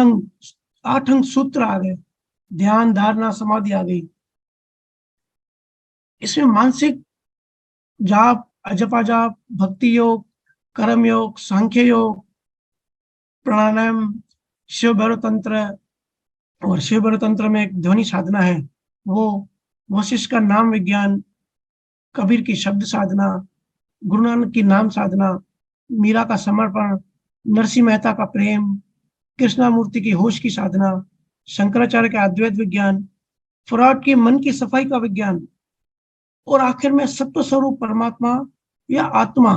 अंग सूत्र आ गए, ध्यान धारणा समाधि आ गई। इसमें मानसिक जाप, अजपा जाप, भक्ति योग, कर्म योग, सांख्य योग, प्राणायाम, शिव भैरव तंत्र। और शिव भैरव तंत्र में एक ध्वनि साधना है, वो वशिष्ठ का नाम विज्ञान, कबीर की शब्द साधना, गुरु नानक की नाम साधना, मीरा का समर्पण, नरसिंह मेहता का प्रेम, कृष्णामूर्ति की होश की साधना, शंकराचार्य का अद्वैत विज्ञान, फ्रॉड की मन की सफाई का विज्ञान, और आखिर में सत्व स्वरूप परमात्मा या आत्मा,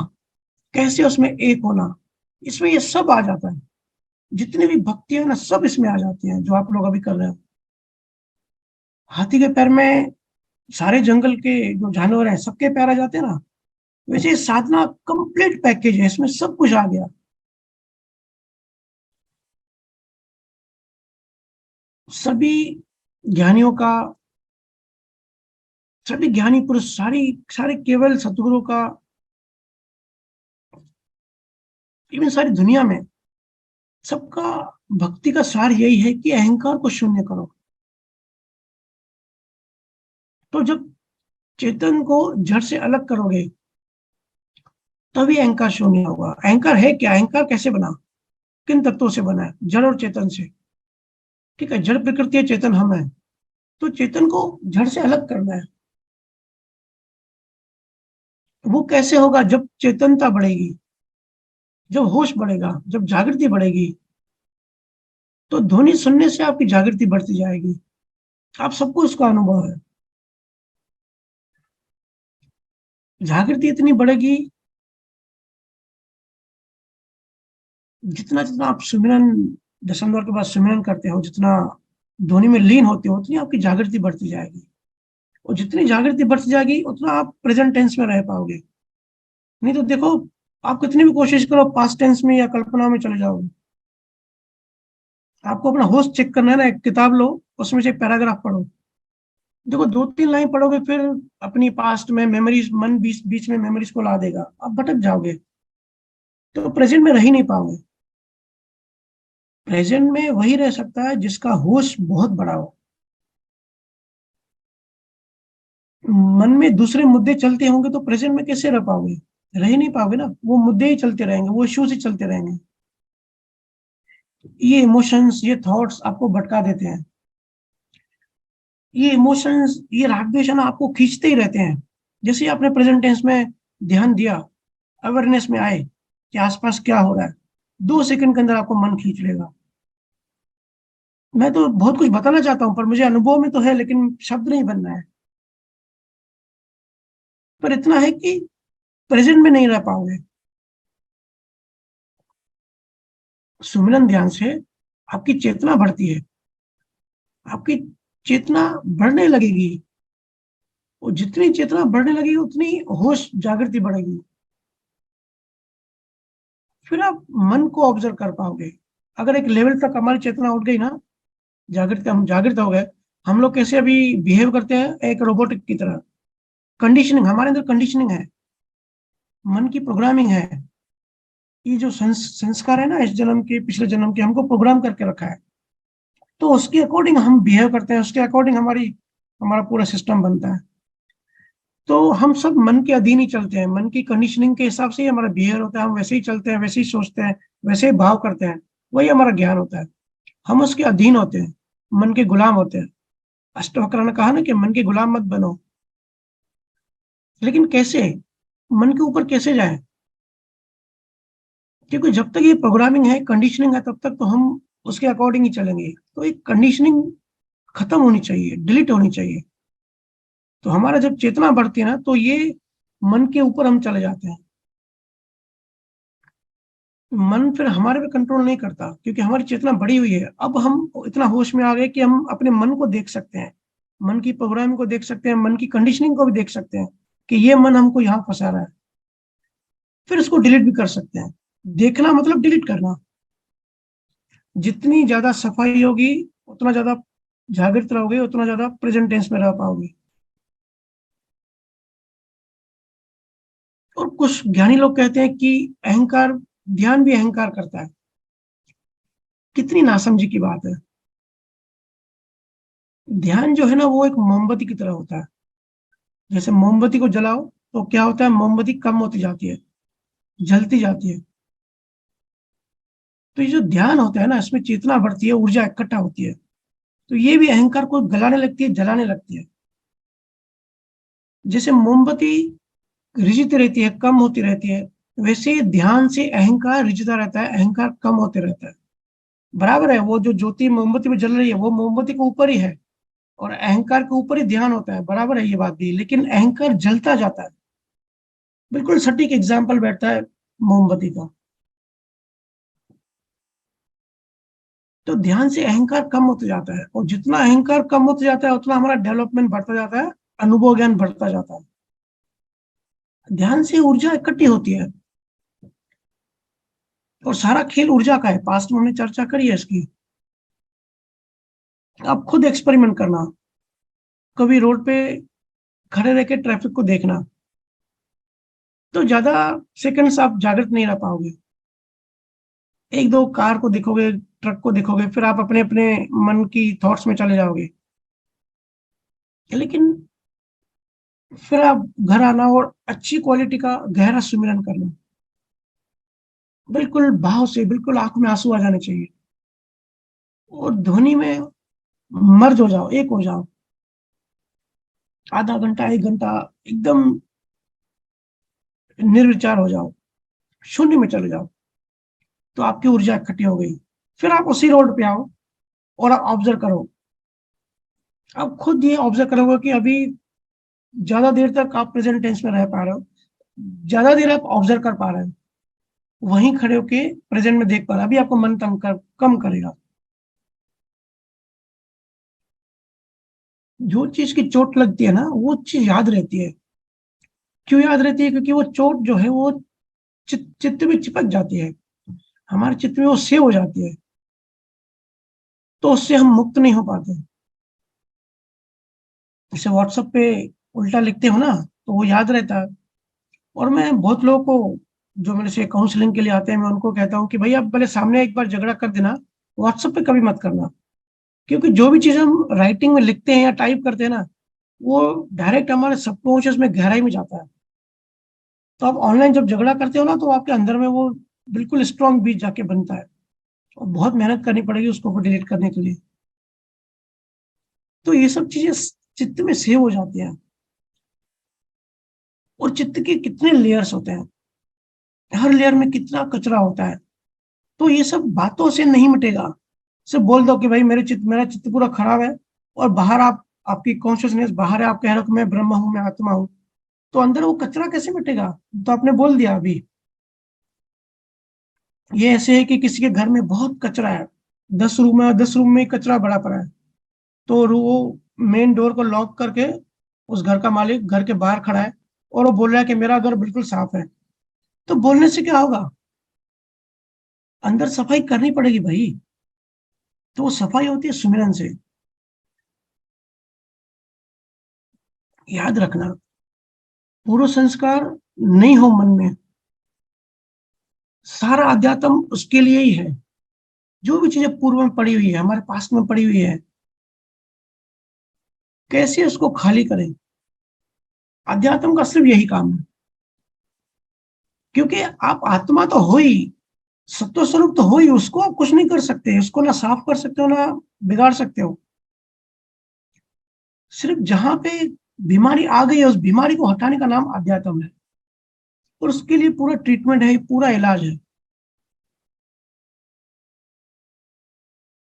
कैसे उसमें एक होना। इसमें ये सब आ जाता है। जितनी भी भक्ति है ना, सब इसमें आ जाती है, जो आप लोग अभी कर रहे हो। हाथी के पैर में सारे जंगल के जो जानवर हैं सबके पैर आ जाते हैं ना, वैसे साधना कंप्लीट पैकेज है, इसमें सब कुछ आ गया। सभी ज्ञानियों का, सभी ज्ञानी पुरुष, सारे केवल सतगुरु का, इवन सारी दुनिया में सबका भक्ति का सार यही है कि अहंकार को शून्य करो। तो जब चेतन को जड़ से अलग करोगे तभी अहंकार शून्य होगा। अहंकार है क्या, अहंकार कैसे बना, किन तत्वों से बना है, जड़ और चेतन से। ठीक है, जड़ प्रकृति है, चेतन हम है। तो चेतन को जड़ से अलग करना है। वो कैसे होगा, जब चेतनता बढ़ेगी, जब होश बढ़ेगा, जब जागृति बढ़ेगी। तो ध्वनि सुनने से आपकी जागृति बढ़ती जाएगी। आप सबको इसका अनुभव है। जागृति इतनी बढ़ेगी, जितना जितना आप सुमिरन, दशमद्वार के बाद सुमिरन करते हो, जितना ध्वनि में लीन होते हो, उतनी आपकी जागृति बढ़ती जाएगी। और जितनी जागृति बढ़ती जाएगी उतना आप प्रेजेंट टेंस में रह पाओगे। नहीं तो देखो, आप कितनी भी कोशिश करो पास्ट टेंस में या कल्पना में चले जाओगे। आपको अपना होश चेक करना है ना, एक किताब लो, उसमें से एक पैराग्राफ पढ़ो। देखो 2-3 लाइन पढ़ोगे, फिर अपनी पास्ट में मेमोरीज, मन बीच बीच में मेमोरीज को ला देगा, आप भटक जाओगे, तो प्रेजेंट में रह ही नहीं पाओगे। प्रेजेंट में वही रह सकता है जिसका होश बहुत बड़ा हो। मन में दूसरे मुद्दे चलते होंगे तो प्रेजेंट में कैसे रह पाओगे। रह ही नहीं पाओगे ना, वो मुद्दे ही चलते रहेंगे, वो इश्यूज ही चलते रहेंगे। ये इमोशंस, ये थॉट्स आपको भटका देते हैं। ये इमोशंस, ये राग द्वेष है ना, आपको खींचते ही रहते हैं। जैसे ही आपने प्रेजेंट टेंस में ध्यान दिया, अवेयरनेस में आए कि आसपास क्या हो रहा है, 2 सेकंड के अंदर आपको मन खींच लेगा। मैं तो बहुत कुछ बताना चाहता हूँ, पर मुझे अनुभव में तो है, लेकिन शब्द नहीं बन रहा है। पर इतना है कि प्रेजेंट में नहीं रह पाओगे। सुमिरन ध्यान से आपकी चेतना बढ़ती है, आपकी चेतना बढ़ने लगेगी, और जितनी चेतना बढ़ने लगेगी उतनी होश जागृति बढ़ेगी। फिर आप मन को ऑब्जर्व कर पाओगे। अगर एक लेवल तक हमारी चेतना उठ गई ना, जागृत, हम जागृत हो गए, हम लोग कैसे अभी बिहेव करते हैं, एक रोबोटिक की तरह। कंडीशनिंग, हमारे अंदर कंडीशनिंग है, मन की प्रोग्रामिंग है। ये जो संस्कार है ना, इस जन्म के पिछले जन्म के, हमको प्रोग्राम करके रखा है। तो उसके अकॉर्डिंग हम बिहेव करते हैं, उसके अकॉर्डिंग हमारा पूरा सिस्टम बनता है। तो हम सब मन के अधीन ही चलते हैं, मन की कंडीशनिंग के हिसाब से ही हमारा बिहेव होता है, हम वैसे ही चलते हैं, वैसे ही सोचते हैं, वैसे ही भाव करते हैं। वही हमारा ज्ञान होता है। हम उसके अधीन होते हैं, मन के गुलाम होते हैं। अष्टवक्र ने कहा ना कि मन के गुलाम मत बनो। लेकिन कैसे, मन के ऊपर कैसे जाए? क्योंकि जब तक ये प्रोग्रामिंग है, कंडीशनिंग है, तब तक तो हम उसके अकॉर्डिंग ही चलेंगे। तो एक कंडीशनिंग खत्म होनी चाहिए, डिलीट होनी चाहिए। तो हमारा जब चेतना बढ़ती है ना, तो ये मन के ऊपर हम चले जाते हैं। मन फिर हमारे पे कंट्रोल नहीं करता, क्योंकि हमारी चेतना बढ़ी हुई है। अब हम इतना होश में आ गए कि हम अपने मन को देख सकते हैं, मन की प्रोग्रामिंग को देख सकते हैं, मन की कंडीशनिंग को भी देख सकते हैं कि ये मन हमको यहाँ फंसा रहा है। फिर इसको डिलीट भी कर सकते हैं। देखना मतलब डिलीट करना। जितनी ज्यादा सफाई होगी, उतना ज्यादा जागृत रहोगे, उतना ज्यादा प्रेजेंट टेंस में रह पाओगे। और कुछ ज्ञानी लोग कहते हैं कि अहंकार, ध्यान भी अहंकार करता है। कितनी नासमझी की बात है। ध्यान जो है ना, वो एक मोमबत्ती की तरह होता है। जैसे मोमबत्ती को जलाओ तो क्या होता है, मोमबत्ती कम होती जाती है, जलती जाती है। तो ये जो ध्यान होता है ना, इसमें चेतना बढ़ती है, ऊर्जा इकट्ठा होती है। तो ये भी अहंकार को गलाने लगती है, जलाने लगती है। जैसे मोमबत्ती रिझती रहती है, कम होती रहती है, वैसे ही ध्यान से अहंकार रिझता रहता है, अहंकार कम होते रहता है। बराबर है, वो जो ज्योति मोमबत्ती में जल रही है, वो मोमबत्ती के ऊपर ही है, और अहंकार के ऊपर ही ध्यान होता है। बराबर है ये बात भी, लेकिन अहंकार जलता जाता है। बिल्कुल सटीक एग्जाम्पल बैठता है मोमबत्ती का। तो ध्यान से अहंकार कम होते जाता है, और जितना अहंकार कम होते जाता है, उतना हमारा डेवलपमेंट बढ़ता जाता है, अनुभव ज्ञान बढ़ता जाता है। ध्यान से ऊर्जा इकट्ठी होती है, और सारा खेल ऊर्जा का है। पास्ट में हमने चर्चा करी है इसकी। आप खुद एक्सपेरिमेंट करना, कभी रोड पे खड़े रह के ट्रैफिक को देखना, तो ज्यादा सेकंड्स आप जागृत नहीं रह पाओगे। एक दो कार को देखोगे, ट्रक को देखोगे, फिर आप अपने अपने मन की थॉट्स में चले जाओगे। लेकिन फिर आप घर आना और अच्छी क्वालिटी का गहरा सुमिरन करना, बिल्कुल भाव से, बिल्कुल आंख में आंसू आ जाने चाहिए, और ध्वनि में मर्ज हो जाओ, एक हो जाओ। आधा घंटा, 1 घंटा एकदम निर्विचार हो जाओ, शून्य में चले जाओ। तो आपकी ऊर्जा इकट्ठी हो गई। फिर आप उसी रोड पे आओ और आप ऑब्जर्व करो। आप खुद ये ऑब्जर्व करोगे कि अभी ज्यादा देर तक आप प्रेजेंट टेंस में रह पा रहे हो, ज्यादा देर आप ऑब्जर्व कर पा रहे हो, वहीं खड़े होके प्रेजेंट में देख पा रहे हो। अभी आपको मन तंग कम करेगा। जो चीज की चोट लगती है ना, वो चीज याद रहती है। क्यों याद रहती है? क्योंकि वो चोट जो है, वो चित्त में चिपक जाती है, हमारे चित्त में वो सेव हो जाती है। तो उससे हम मुक्त नहीं हो पाते। जैसे व्हाट्सएप पे उल्टा लिखते हो ना, तो वो याद रहता है। और मैं बहुत लोगों को, जो मेरे से काउंसलिंग के लिए आते हैं, मैं उनको कहता हूँ कि भाई आप पहले सामने एक बार झगड़ा कर देना, व्हाट्सएप पे कभी मत करना। क्योंकि जो भी चीज हम राइटिंग में लिखते हैं या टाइप करते हैं ना, वो डायरेक्ट हमारे सबकॉन्शियस में, गहराई में जाता है। तो आप ऑनलाइन जब झगड़ा करते हो ना, तो आपके अंदर में वो बिल्कुल स्ट्रांग बीज जाके बनता है, और बहुत मेहनत करनी पड़ेगी उसको डिलीट करने के लिए। तो ये सब चीजें चित्त में सेव हो जाती हैं। और चित्त के कितने लेयर्स होते हैं, हर लेयर में कितना कचरा होता है, तो ये सब बातों से नहीं मिटेगा। सिर्फ बोल दो कि भाई मेरा चित्त पूरा खराब है, और बाहर आपकी कॉन्शियसनेस बाहर है, आप कह रहे हो कि मैं ब्रह्म हूं, मैं आत्मा हूं, तो अंदर वो कचरा कैसे मिटेगा? तो आपने बोल दिया अभी। ये ऐसे है कि किसी के घर में बहुत कचरा है, 10 रूम है, 10 रूम में कचरा बड़ा पड़ा है, तो वो मेन डोर को लॉक करके उस घर का मालिक घर के बाहर खड़ा है, और वो बोल रहा है कि मेरा घर बिल्कुल साफ है। तो बोलने से क्या होगा? अंदर सफाई करनी पड़ेगी भाई। तो वो सफाई होती है सुमिरन से। याद रखना, पूर्व संस्कार नहीं हो मन में, सारा अध्यात्म उसके लिए ही है। जो भी चीजें पूर्व में पड़ी हुई है, हमारे पास में पड़ी हुई है, कैसे उसको खाली करें। अध्यात्म का सिर्फ यही काम है, क्योंकि आप आत्मा तो हो ही, सत्व स्वरूप तो हो ही, उसको आप कुछ नहीं कर सकते, उसको ना साफ कर सकते हो ना बिगाड़ सकते हो। सिर्फ जहां पे बीमारी आ गई है, उस बीमारी को हटाने का नाम अध्यात्म है, और उसके लिए पूरा ट्रीटमेंट है, पूरा इलाज है।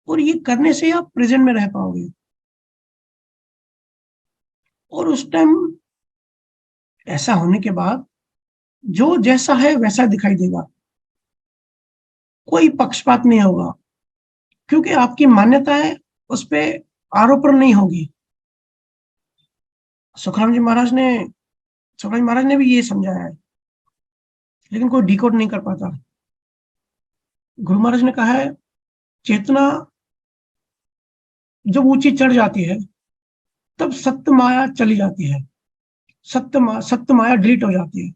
और ये करने से आप प्रेजेंट में रह पाओगे, और उस टाइम ऐसा होने के बाद जो जैसा है वैसा दिखाई देगा, कोई पक्षपात नहीं होगा, क्योंकि आपकी मान्यताएं उस पर आरोपण नहीं होगी। सुखराम जी महाराज ने सुखराम जी महाराज ने भी ये समझाया है, लेकिन कोई डिकोड नहीं कर पाता। गुरु महाराज ने कहा है, चेतना जब ऊंची चढ़ जाती है, तब सत्य माया चली जाती है, सत्य माया डिलीट हो जाती है।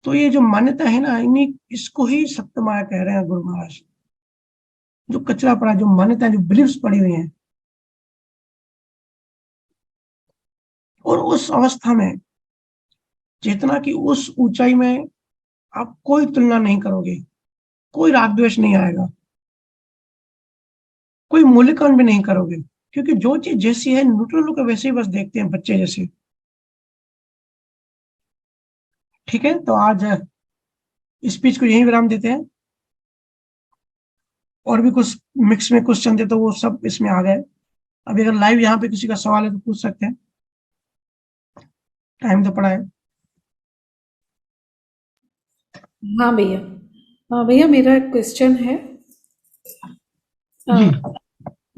तो ये जो मान्यता है ना, इन्हीं इसको ही सत्य माया कह रहे हैं गुरु महाराज। जो कचरा पड़ा, जो मान्यता, जो बिलीव्स पड़ी हुई हैं, और उस अवस्था में, चेतना की उस ऊंचाई में, आप कोई तुलना नहीं करोगे, कोई राग द्वेष नहीं आएगा, कोई मूल्यांकन भी नहीं करोगे, क्योंकि जो चीज जैसी है न्यूट्रल होकर वैसे ही बस देखते हैं, बच्चे जैसे। ठीक है, तो आज स्पीच को यही विराम देते हैं। और भी कुछ मिक्स में क्वेश्चन थे तो वो सब इसमें आ गए। अभी अगर लाइव यहाँ पे किसी का सवाल है तो पूछ सकते हैं, टाइम तो पड़ा है। हाँ भैया। हाँ भैया, मेरा एक क्वेश्चन है। जी।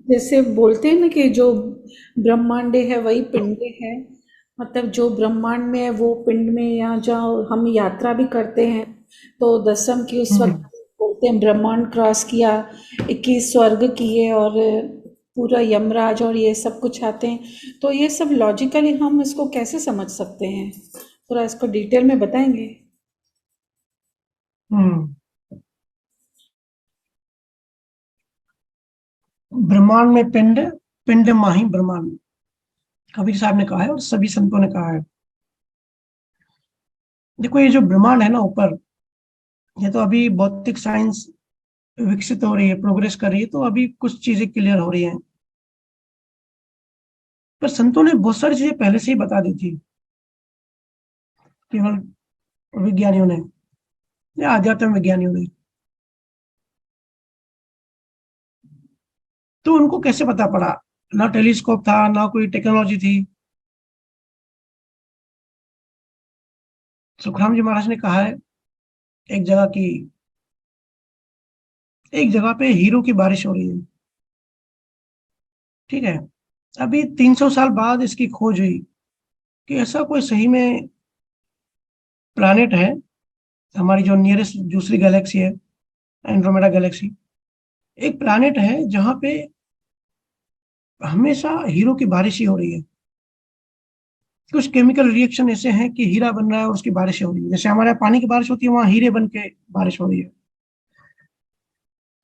जैसे बोलते हैं ना कि जो ब्रह्मांडे है वही पिंडे है, मतलब जो ब्रह्मांड में है वो पिंड में, या जहाँ हम यात्रा भी करते हैं तो दसम की उस वक्त बोलते हैं ब्रह्मांड क्रॉस किया, 21 स्वर्ग किए, और पूरा यमराज और ये सब कुछ आते हैं। तो ये सब लॉजिकली हम इसको कैसे समझ सकते हैं? थोड़ा इसको डिटेल में बताएंगे? हम्म ब्रह्मांड में पिंड, पिंड माही ब्रह्मांड, कबीर साहब ने कहा है और सभी संतों ने कहा है। देखो, ये जो ब्रह्मांड है ना ऊपर, ये तो अभी भौतिक साइंस विकसित हो रही है, प्रोग्रेस कर रही है, तो अभी कुछ चीजें क्लियर हो रही हैं। पर संतों ने बहुत सारी चीजें पहले से ही बता दी थी, केवल विज्ञानियों ने या आध्यात्म विज्ञानियों ने। तो उनको कैसे पता पड़ा? ना टेलीस्कोप था, ना कोई टेक्नोलॉजी थी। सुखराम जी महाराज ने कहा है एक जगह की, एक जगह पे हीरो की बारिश हो रही है, ठीक है। अभी 300 साल बाद इसकी खोज हुई कि ऐसा कोई सही में प्लैनेट है, हमारी जो नियरेस्ट दूसरी गैलेक्सी है, एंड्रोमेडा गैलेक्सी, एक प्लैनेट है जहां पे हमेशा हीरो की बारिश ही हो रही है। कुछ केमिकल रिएक्शन ऐसे हैं कि हीरा बन रहा है और उसकी बारिश हो रही है, जैसे हमारे यहाँ पानी की बारिश होती है, वहां हीरे बन के बारिश हो रही है।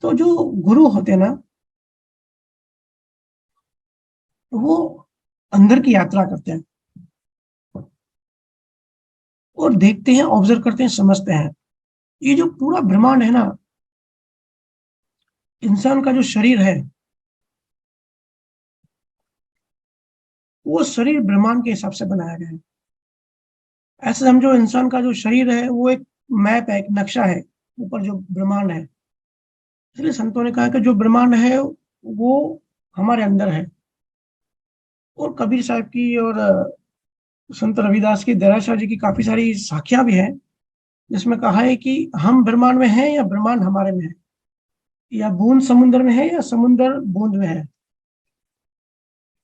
तो जो गुरु होते हैं ना, वो अंदर की यात्रा करते हैं, और देखते हैं, ऑब्जर्व करते हैं, समझते हैं। ये जो पूरा ब्रह्मांड है ना, इंसान का जो शरीर है, वो शरीर ब्रह्मांड के हिसाब से बनाया गया है। ऐसे समझो, इंसान का जो शरीर है वो एक मैप है, एक नक्शा है, ऊपर जो ब्रह्मांड है। इसलिए संतों ने कहा कि जो ब्रह्मांड है वो हमारे अंदर है। और कबीर साहब की और संत रविदास की, दयाशा जी की काफी सारी साखियां भी हैं, जिसमें कहा है कि हम ब्रह्मांड में हैं या ब्रह्मांड हमारे में है, या बूंद समुद्र में है या समुद्र बूंद में है,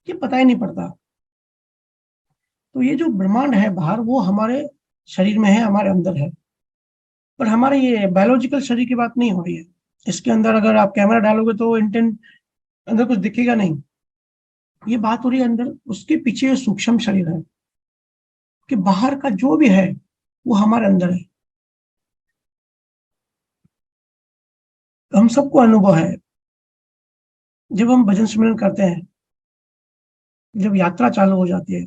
ये पता ही नहीं पड़ता। तो ये जो ब्रह्मांड है बाहर, वो हमारे शरीर में है, हमारे अंदर है। पर हमारे ये बायोलॉजिकल शरीर की बात नहीं हो रही है। इसके अंदर अगर आप कैमरा डालोगे तो इंटेंट अंदर कुछ दिखेगा नहीं। ये बात हो रही है अंदर, उसके पीछे सूक्ष्म शरीर है, कि बाहर का जो भी है वो हमारे अंदर है। हम सबको अनुभव है, जब हम भजन सिमरन करते हैं, जब यात्रा चालू हो जाती है,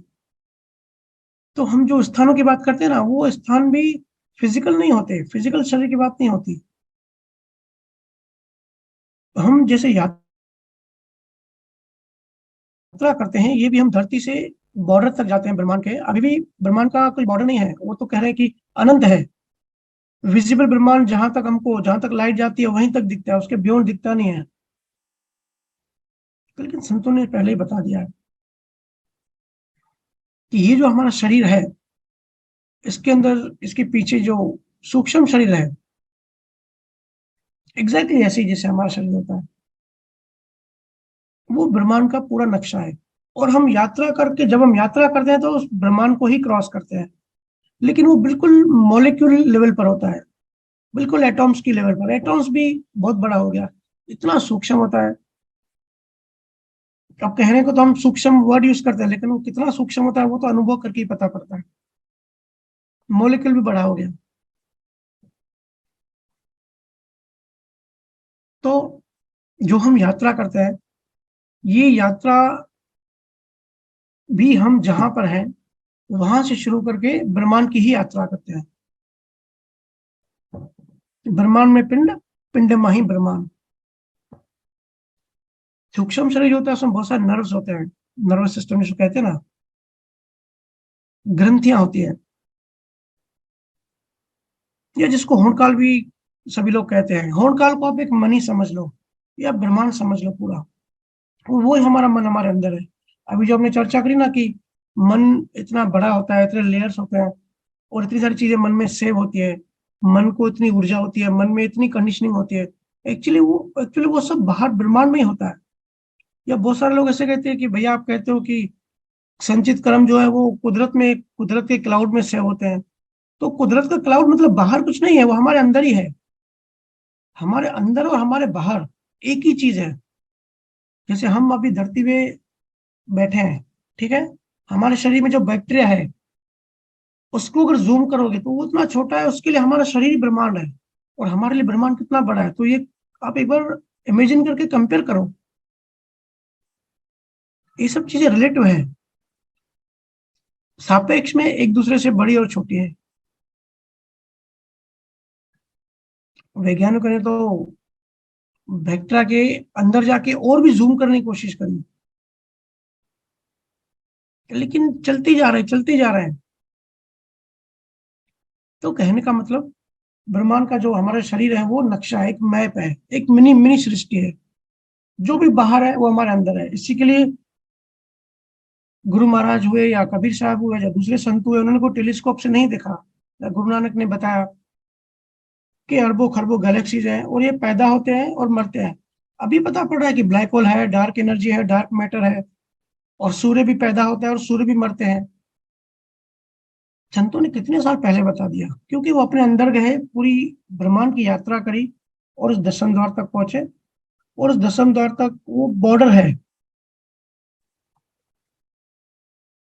तो हम जो स्थानों की बात करते हैं ना, वो स्थान भी फिजिकल नहीं होते, फिजिकल शरीर की बात नहीं होती। हम जैसे यात्रा करते हैं, ये भी हम धरती से बॉर्डर तक जाते हैं ब्रह्मांड के। अभी भी ब्रह्मांड का कोई बॉर्डर नहीं है, वो तो कह रहे हैं कि अनंत है। विजिबल ब्रह्मांड जहां तक हमको, जहां तक लाइट जाती है वहीं तक दिखता है, उसके बियॉन्ड दिखता नहीं है। लेकिन संतों ने पहले ही बता दिया है कि ये जो हमारा शरीर है, इसके अंदर, इसके पीछे जो सूक्ष्म शरीर है, एग्जैक्टली ऐसे ही जैसे हमारा शरीर होता है, वो ब्रह्मांड का पूरा नक्शा है। और हम यात्रा करके, जब हम यात्रा करते हैं तो उस ब्रह्मांड को ही क्रॉस करते हैं, लेकिन वो बिल्कुल मॉलिक्यूल लेवल पर होता है, बिल्कुल एटॉम्स की लेवल पर। एटॉम्स भी बहुत बड़ा हो गया, इतना सूक्ष्म होता है। अब कहने को तो हम सूक्ष्म वर्ड यूज करते हैं, लेकिन वो कितना सूक्ष्म होता है वो तो अनुभव करके ही पता पड़ता है। मॉलिक्यूल भी बड़ा हो गया। तो जो हम यात्रा करते हैं, ये यात्रा भी हम जहां पर हैं वहां से शुरू करके ब्रह्मांड की ही यात्रा करते हैं। ब्रह्मांड में पिंड, पिंड में ही ब्रह्मांड। सूक्ष्म शरीर होता है, उसमें बहुत सारे नर्व्स होते हैं, नर्वस सिस्टम जिसको कहते हैं ना, ग्रंथियां होती है, या जिसको होनकाल भी सभी लोग कहते हैं। होनकाल को आप एक मनी समझ लो, या ब्रह्मांड समझ लो पूरा। वो ही हमारा मन हमारे अंदर है। अभी जो हमने चर्चा करी ना कि मन इतना बड़ा होता है, इतने लेयर्स होते हैं, और इतनी सारी चीजें मन में सेव होती है, मन को इतनी ऊर्जा होती है, मन में इतनी कंडीशनिंग होती है। एक्चुअली वो सब बाहर ब्रह्मांड में ही होता है। या बहुत सारे लोग ऐसे कहते हैं कि भैया, आप कहते हो कि संचित कर्म जो है वो कुदरत में, कुदरत के क्लाउड में सेव होते हैं। तो कुदरत का क्लाउड मतलब बाहर कुछ नहीं है, वो हमारे अंदर ही है। हमारे अंदर और हमारे बाहर एक ही चीज है। जैसे हम अभी धरती पे बैठे हैं, ठीक है, हमारे शरीर में जो बैक्टीरिया है, उसको अगर जूम करोगे तो वो इतना छोटा है, उसके लिए हमारा शरीर ही ब्रह्मांड है। और हमारे लिए ब्रह्मांड कितना बड़ा है, तो ये आप एक बार इमेजिन करके कंपेयर करो। ये सब चीजें रिलेटिव है, सापेक्ष में एक दूसरे से बड़ी और छोटी है। वैज्ञानिकों ने तो बैक्टीरिया के अंदर जाके और भी जूम करने की कोशिश करी, लेकिन चलते जा रहे हैं। तो कहने का मतलब, ब्रह्मांड का जो हमारा शरीर है वो नक्शा है, एक मैप है, एक मिनी मिनी सृष्टि है। जो भी बाहर है वो हमारे अंदर है। इसी के लिए गुरु महाराज हुए या कबीर साहब हुए या दूसरे संत हुए, उन्होंने को टेलीस्कोप से नहीं देखा। या गुरु नानक ने बताया कि अरबों खरबों गैलेक्सीज हैं, और ये पैदा होते हैं और मरते हैं। अभी पता पड़ रहा है कि ब्लैक होल है, डार्क एनर्जी है, डार्क मैटर है, और सूर्य भी पैदा होता है और सूर्य भी मरते हैं। संतों ने कितने साल पहले बता दिया, क्योंकि वो अपने अंदर गए, पूरी ब्रह्मांड की यात्रा करी, और उस दसम द्वार तक पहुंचे। और उस दसम द्वार तक वो बॉर्डर है,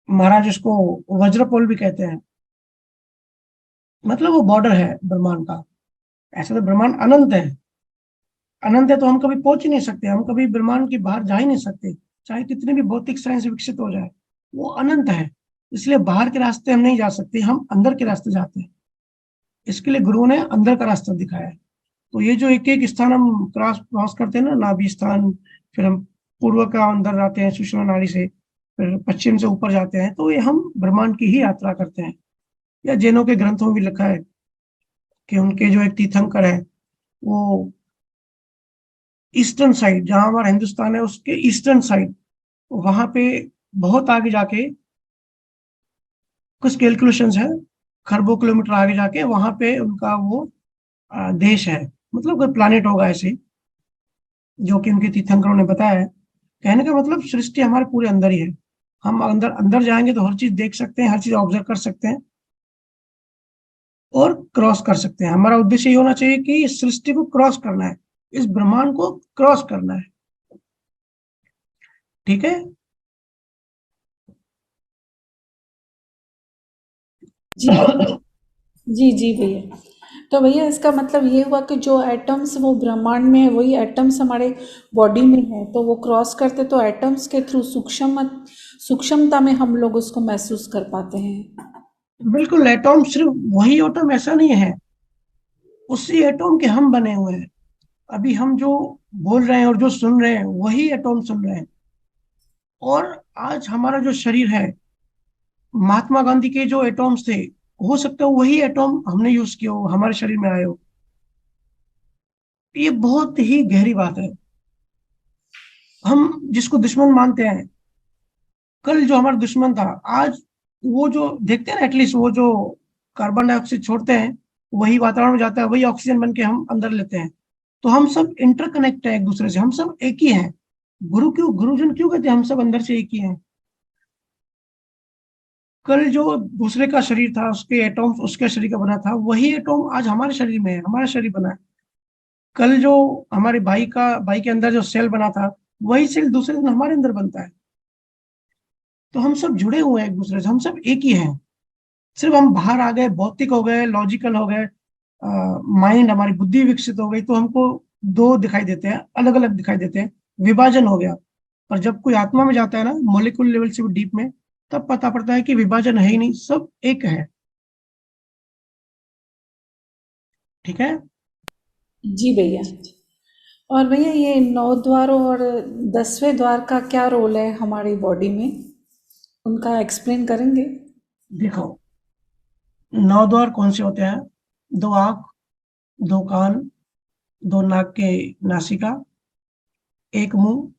महाराज उसको वज्रपोल भी कहते हैं, मतलब वो बॉर्डर है ब्रह्मांड का। ऐसे तो ब्रह्मांड अनंत है, अनंत है तो हम कभी पहुंच ही नहीं सकते, हम कभी ब्रह्मांड के बाहर जा ही नहीं सकते, चाहे कितनी भी भौतिक साइंस विकसित हो जाए, वो अनंत है। इसलिए बाहर के रास्ते हम नहीं जा सकते, हम अंदर के रास्ते जाते हैं। इसके लिए गुरु ने अंदर का रास्ता दिखाया है। तो ये जो एक एक स्थान हम क्रॉस क्रॉस करते हैं ना, नाभि स्थान, फिर हम पूर्व का अंदर जाते हैं सुषुम्ना नाड़ी से, फिर पश्चिम से ऊपर जाते हैं, तो ये हम ब्रह्मांड की ही यात्रा करते हैं। या जैनों के ग्रंथों में भी लिखा है कि उनके जो एक तीर्थंकर है वो ईस्टर्न साइड, जहां हमारा हिंदुस्तान है उसके ईस्टर्न साइड, वहां पे बहुत आगे जाके, कुछ कैलकुलेशंस है, खरबों किलोमीटर आगे जाके वहां पे उनका वो देश है, मतलब कोई प्लानिट होगा ऐसे, जो कि उनके तीर्थंकरों ने बताया है। कहने का मतलब सृष्टि हमारे पूरे अंदर ही है। हम अंदर अंदर जाएंगे तो हर चीज देख सकते हैं, हर चीज ऑब्जर्व कर सकते हैं और क्रॉस कर सकते हैं। हमारा उद्देश्य ये होना चाहिए कि इस सृष्टि को क्रॉस करना है, इस ब्रह्मांड को क्रॉस करना है। ठीक है। जी जी जी भैया। तो भैया इसका मतलब ये हुआ कि जो एटम्स वो ब्रह्मांड में है वही एटम्स हमारे बॉडी में है, तो वो क्रॉस करते तो एटम्स के थ्रू सूक्ष्मता में हम लोग उसको महसूस कर पाते हैं। बिल्कुल, एटॉम सिर्फ वही एटॉम ऐसा नहीं है, उसी एटॉम के हम बने हुए हैं। अभी हम जो बोल रहे हैं और जो सुन रहे हैं वही एटॉम सुन रहे हैं। और आज हमारा जो शरीर है, महात्मा गांधी के जो एटॉम्स थे, हो सकता है वही एटॉम हमने यूज किया हो, हमारे शरीर में आए हो। ये बहुत ही गहरी बात है। हम जिसको दुश्मन मानते हैं, कल जो हमारा दुश्मन था, आज वो जो देखते हैं ना, एटलीस्ट वो जो कार्बन डाइऑक्साइड छोड़ते हैं वही वातावरण में जाता है, वही ऑक्सीजन बन के हम अंदर लेते हैं। तो हम सब इंटरकनेक्ट है एक दूसरे से, हम सब एक ही हैं। गुरुजन क्यों कहते हैं हम सब अंदर से एक ही हैं? कल जो दूसरे का शरीर था, उसके एटॉम्स उसके शरीर का बना था, वही एटॉम आज हमारे शरीर में है, हमारा शरीर बना है। कल जो हमारे भाई के अंदर जो सेल बना था, वही सेल दूसरे दिन हमारे अंदर बनता है। तो हम सब जुड़े हुए हैं एक दूसरे से, हम सब एक ही हैं। सिर्फ हम बाहर आ गए, भौतिक हो गए, लॉजिकल हो गए, माइंड, हमारी बुद्धि विकसित हो गई, तो हमको दो दिखाई देते हैं, अलग अलग दिखाई देते हैं, विभाजन हो गया। पर जब कोई आत्मा में जाता है ना, मॉलिक्यूल लेवल से भी डीप में, तब पता पड़ता है कि विभाजन है ही नहीं, सब एक है। ठीक है। जी भैया। और भैया ये 9 द्वारों और 10वें द्वार का क्या रोल है हमारी बॉडी में, उनका एक्सप्लेन करेंगे? देखो, 9 द्वार कौन से होते हैं? 2 आँख, 2 कान, 2 नाक के नासिका, 1 मुंह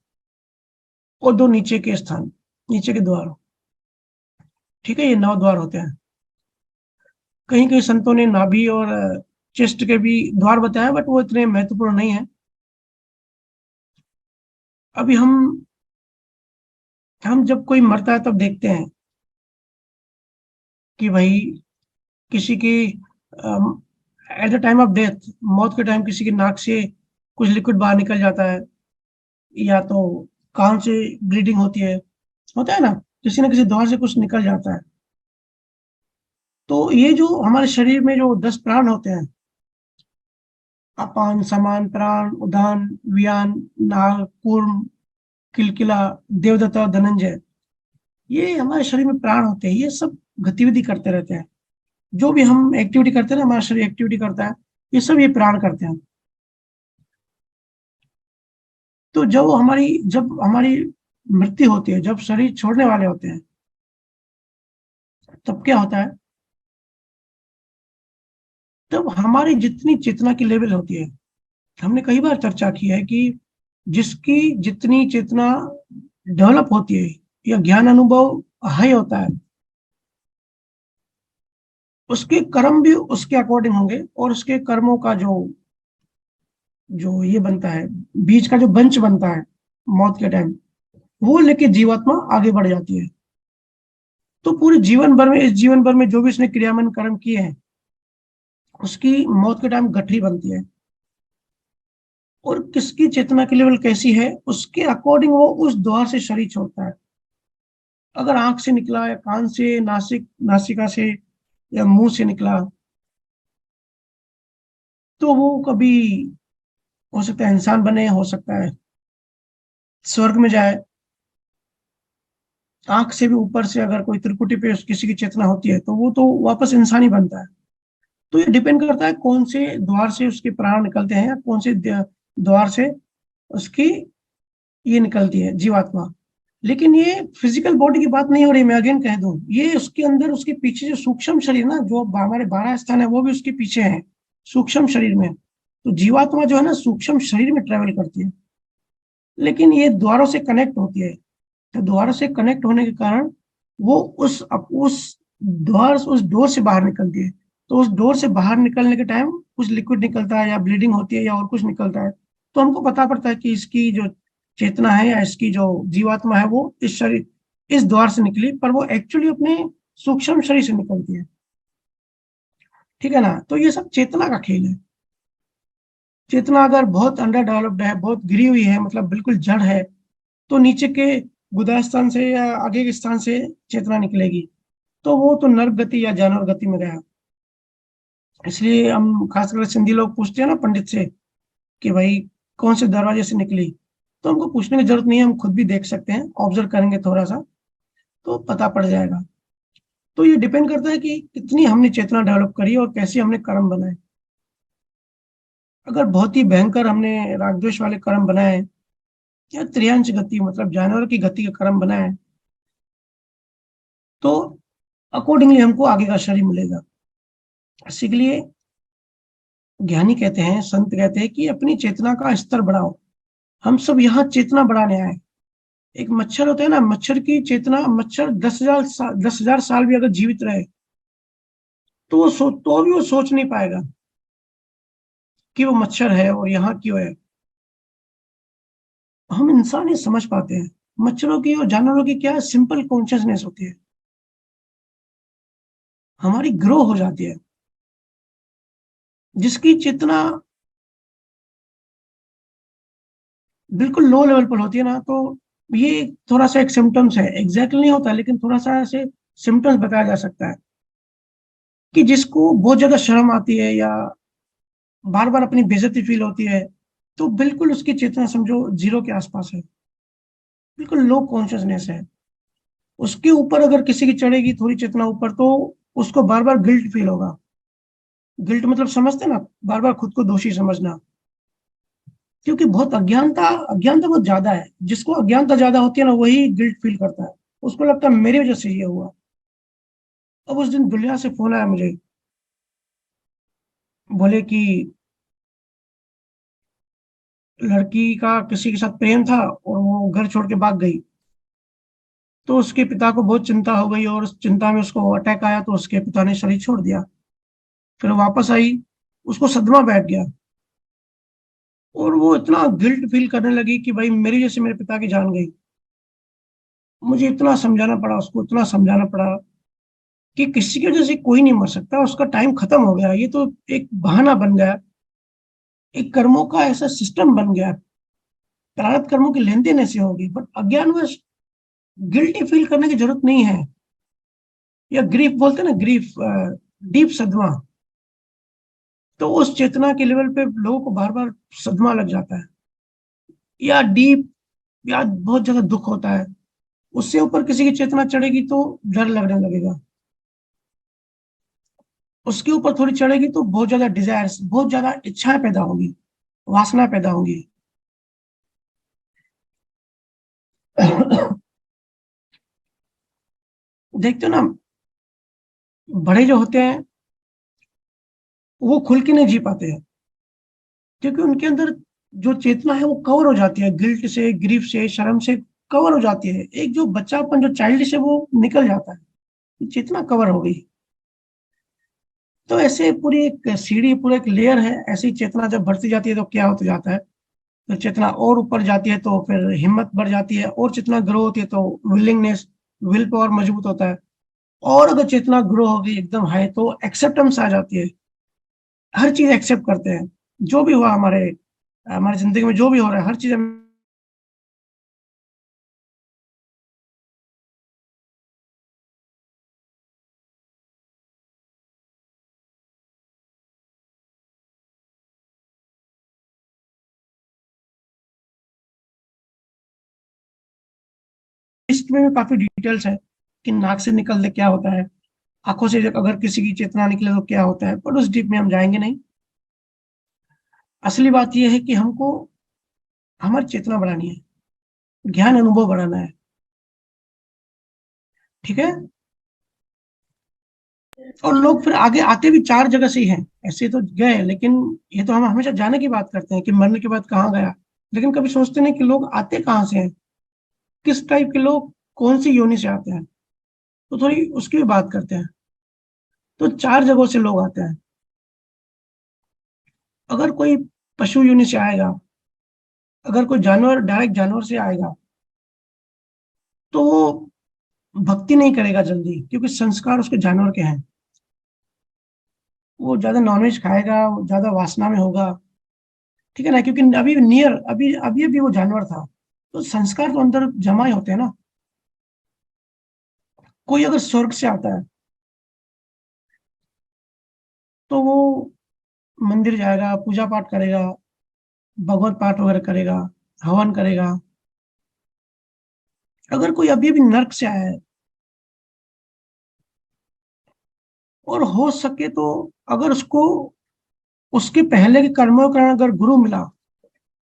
और 2 नीचे के स्थान, नीचे के द्वार। ठीक है, ये 9 द्वार होते हैं। कहीं कहीं संतों ने नाभि और चेस्ट के भी द्वार बताया, बट वो इतने महत्वपूर्ण नहीं है। अभी हम जब कोई मरता है तब देखते हैं कि भाई किसी की at the time of death, मौत के टाइम किसी की नाक से कुछ लिक्विड बाहर निकल जाता है, या तो कान से ब्लीडिंग होती है, होता है ना, किसी न किसी द्वार से कुछ निकल जाता है। तो ये जो हमारे शरीर में जो 10 प्राण होते हैं, अपान, समान, प्राण, उदान, व्यान, नाग, कूर्म, किलकिला, देवदत्ता, धनंजय, ये हमारे शरीर में प्राण होते हैं। ये सब गतिविधि करते रहते हैं। जो भी हम एक्टिविटी करते हैं ना, हमारा शरीर एक्टिविटी करता है, ये सब ये प्राण करते हैं। तो जब हमारी मृत्यु होती है, जब शरीर छोड़ने वाले होते हैं, तब क्या होता है? तब हमारी जितनी चेतना की लेवल होती है, हमने कई बार चर्चा की है कि जिसकी जितनी चेतना डेवलप होती है या ज्ञान अनुभव हाई होता है, उसके कर्म भी उसके अकॉर्डिंग होंगे, और उसके कर्मों का जो जो ये बनता है, बीज का जो बंच बनता है मौत के टाइम, वो लेके जीवात्मा आगे बढ़ जाती है। तो पूरे जीवन भर में, इस जीवन भर में जो भी उसने क्रियामान कर्म किए हैं, उसकी मौत के टाइम गठरी बनती है। और किसकी चेतना की लेवल कैसी है, उसके अकॉर्डिंग वो उस द्वार से शरीर छोड़ता है। अगर आंख से निकला, या कान से, नासिका से, या मुंह से निकला, तो वो कभी हो सकता है इंसान बने, हो सकता है स्वर्ग में जाए, आंख से भी ऊपर से अगर कोई त्रिकुटी पे किसी की चेतना होती है तो वो तो वापस इंसान ही बनता है। तो ये डिपेंड करता है कौन से द्वार से उसके प्राण निकलते हैं, या कौन से द्वार से उसकी ये निकलती है जीवात्मा। लेकिन ये फिजिकल बॉडी की बात नहीं हो रही, मैं अगेन कह दूं, ये उसके अंदर उसके पीछे जो सूक्ष्म शरीर ना, जो हमारे 12 स्थान है वो भी उसके पीछे है सूक्ष्म शरीर में। तो जीवात्मा जो है ना सूक्ष्म शरीर में ट्रेवल करती है, लेकिन ये द्वारों से कनेक्ट होती है। तो द्वार से कनेक्ट होने के कारण वो उस द्वार उस डोर से बाहर निकलती है। तो उस डोर से बाहर निकलने के टाइम कुछ लिक्विड निकलता है, या ब्लीडिंग होती है, या और कुछ निकलता है, तो हमको पता पड़ता है कि इसकी जो चेतना है या इसकी जो जीवात्मा है वो इस शरीर इस द्वार से निकली, पर वो एक्चुअली अपने सूक्ष्म शरीर से निकलती है। ठीक है ना? तो ये सब चेतना का खेल है। चेतना अगर बहुत अंडर डेवलप्ड है, बहुत गिरी हुई है, मतलब बिल्कुल जड़ है, तो नीचे के गुदा स्थान से या आगे के स्थान से चेतना निकलेगी, तो वो तो नर्क गति या जानवर गति में गया। इसलिए हम खासकर सिंधी लोग पूछते हैं ना पंडित से कि भाई कौन से दरवाजे से निकली, तो हमको पूछने की जरूरत नहीं है, हम खुद भी देख सकते हैं, ऑब्जर्व करेंगे थोड़ा सा तो पता पड़ जाएगा। तो ये डिपेंड करता है कि कितनी हमने चेतना डेवलप करी और कैसे हमने कर्म बनाए। अगर बहुत ही भयंकर हमने राग द्वेष वाले कर्म बनाए, या त्रियांश गति मतलब जानवर की गति का कर्म बनाए, तो अकॉर्डिंगली हमको आगे का शरीर मिलेगा। इसी के लिए ज्ञानी कहते हैं, संत कहते हैं कि अपनी चेतना का स्तर बढ़ाओ। हम सब यहाँ चेतना बढ़ाने आए। एक मच्छर होता है ना, मच्छर की चेतना, मच्छर 10,000 साल भी अगर जीवित रहे तो तो भी वो सोच नहीं पाएगा कि वो मच्छर है और यहाँ क्यों है। हम इंसान ही समझ पाते हैं। मच्छरों की और जानवरों की क्या सिंपल कॉन्शियसनेस होती है, हमारी ग्रो हो जाती है, जिसकी चेतना बिल्कुल लो लेवल पर होती है ना, तो ये थोड़ा सा एक सिम्टम्स है, एग्जैक्टली नहीं होता लेकिन थोड़ा सा ऐसे सिम्टम्स बताया जा सकता है कि जिसको बहुत ज्यादा शर्म आती है, या बार बार अपनी बेइज्जती फील होती है, तो बिल्कुल उसकी चेतना समझो जीरो के आसपास है, बिल्कुल लो कॉन्शियसनेस है। उसके ऊपर अगर किसी की चढ़ेगी थोड़ी चेतना ऊपर, तो उसको बार बार गिल्ट फील होगा। गिल्ट मतलब समझते ना, बार बार खुद को दोषी समझना, क्योंकि बहुत अज्ञानता अज्ञानता बहुत ज्यादा है। जिसको अज्ञानता ज्यादा होती है ना वही गिल्ट फील करता है, उसको लगता है मेरी वजह से ये हुआ। अब उस दिन दुनिया से फोन आया मुझे, बोले कि लड़की का किसी के साथ प्रेम था और वो घर छोड़ के भाग गई। तो उसके पिता को बहुत चिंता हो गई, और उस चिंता में उसको अटैक आया, तो उसके पिता ने शरीर छोड़ दिया। फिर वापस आई, उसको सदमा बैठ गया, और वो इतना गिल्ट फील करने लगी कि भाई मेरी जैसे मेरे पिता की जान गई। मुझे इतना समझाना पड़ा उसको, इतना समझाना पड़ा कि किसी की वजह से कोई नहीं मर सकता, उसका टाइम खत्म हो गया, ये तो एक बहाना बन गया, एक कर्मों का ऐसा सिस्टम बन गया। प्रारब्ध कर्मों की लेन देन ऐसी होगी, बट अज्ञानवश गिल्टी फील करने की जरूरत नहीं है। या ग्रीफ बोलते हैं ना, ग्रीफ, डीप सदमा, तो उस चेतना के लेवल पे लोगों को बार बार सदमा लग जाता है, या डीप, या बहुत ज्यादा दुख होता है। उससे ऊपर किसी की चेतना चढ़ेगी तो डर लगने लगेगा, उसके ऊपर थोड़ी चढ़ेगी तो बहुत ज्यादा डिजायर्स, बहुत ज्यादा इच्छाएं पैदा होगी, वासना पैदा होगी। देखते हो ना, बड़े जो होते हैं वो खुल के नहीं जी पाते हैं, क्योंकि उनके अंदर जो चेतना है वो कवर हो जाती है, गिल्ट से, ग्रीफ से, शर्म से कवर हो जाती है। एक जो बच्चापन, जो चाइल्डिश है, वो निकल जाता है, चेतना कवर हो गई। तो ऐसे पूरी एक सीढ़ी, पूरा एक लेयर है। ऐसी चेतना जब बढ़ती जाती है तो क्या होता जाता है, तो चेतना और ऊपर जाती है तो फिर हिम्मत बढ़ जाती है, और चेतना ग्रो होती है तो विलिंगनेस, विल पावर मजबूत होता है। और अगर चेतना ग्रो होगी एकदम हाई तो एक्सेप्टेंस आ जाती है, हर चीज एक्सेप्ट करते हैं। जो भी हुआ हमारे हमारी जिंदगी में, जो भी हो रहा है, हर चीज हम ईस्ट में भी काफी डिटेल्स है कि नाक से निकलते क्या होता है, आंखों से अगर किसी की चेतना निकले तो क्या होता है, पर उस डीप में हम जाएंगे नहीं। असली बात यह है कि हमको हमारी चेतना बढ़ानी है, ज्ञान अनुभव बढ़ाना है। ठीक है। और लोग फिर आगे आते भी चार जगह से ही हैं, ऐसे तो गए, लेकिन ये तो हम हमेशा जाने की बात करते हैं कि मरने के बाद कहाँ गया, लेकिन कभी सोचते नहीं कि लोग आते कहाँ से हैं, किस टाइप के लोग कौन सी योनि से आते हैं। तो थोड़ी उसकी भी बात करते हैं। तो चार जगहों से लोग आते हैं। अगर कोई पशु योनि से आएगा, अगर कोई जानवर डायरेक्ट जानवर से आएगा, तो वो भक्ति नहीं करेगा जल्दी, क्योंकि संस्कार उसके जानवर के हैं। वो ज्यादा नॉनवेज खाएगा, वो ज्यादा वासना में होगा। ठीक है ना, क्योंकि अभी नियर अभी अभी अभी वो जानवर था, तो संस्कार तो अंदर जमा ही होते हैं ना। कोई अगर स्वर्ग से आता है तो वो मंदिर जाएगा, पूजा पाठ करेगा, भगवत पाठ वगैरह करेगा, हवन करेगा। अगर कोई अभी अभी नर्क से आया है, और हो सके तो अगर उसको उसके पहले के कर्मों का अगर गुरु मिला,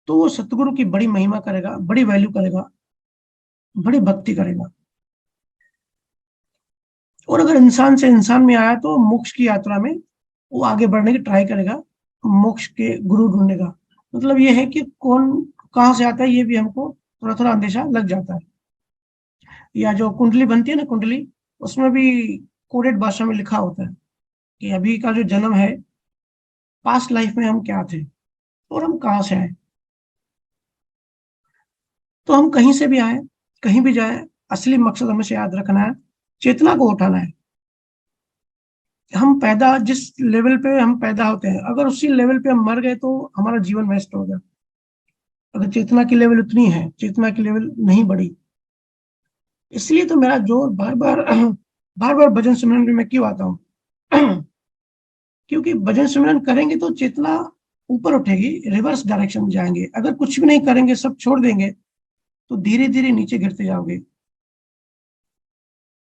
तो वो सतगुरु की बड़ी महिमा करेगा, बड़ी वैल्यू करेगा, बड़ी भक्ति करेगा। और अगर इंसान से इंसान में आया तो मोक्ष की यात्रा में वो आगे बढ़ने की ट्राई करेगा, मोक्ष के गुरु ढूंढेगा। मतलब ये है कि कौन कहाँ से आता है ये भी हमको थोड़ा थोड़ा अंदेशा लग जाता है। या जो कुंडली बनती है ना, कुंडली, उसमें भी कोडेड भाषा में लिखा होता है कि अभी का जो जन्म है, पास्ट लाइफ में हम क्या थे और हम कहाँ से आए। तो हम कहीं से भी आए, कहीं भी जाए, असली मकसद हमेशा याद रखना है, चेतना को उठाना है। हम पैदा जिस लेवल पे हम पैदा होते हैं, अगर उसी लेवल पे हम मर गए तो हमारा जीवन वेस्ट हो गया। अगर चेतना की लेवल उतनी है, चेतना की लेवल नहीं बढ़ी। इसलिए तो मेरा जोर बार बार बार बार भजन सिमरन में मैं क्यों आता हूँ क्योंकि भजन सिमरन करेंगे तो चेतना ऊपर उठेगी, रिवर्स डायरेक्शन में जाएंगे। अगर कुछ भी नहीं करेंगे, सब छोड़ देंगे, तो धीरे धीरे नीचे गिरते जाओगे।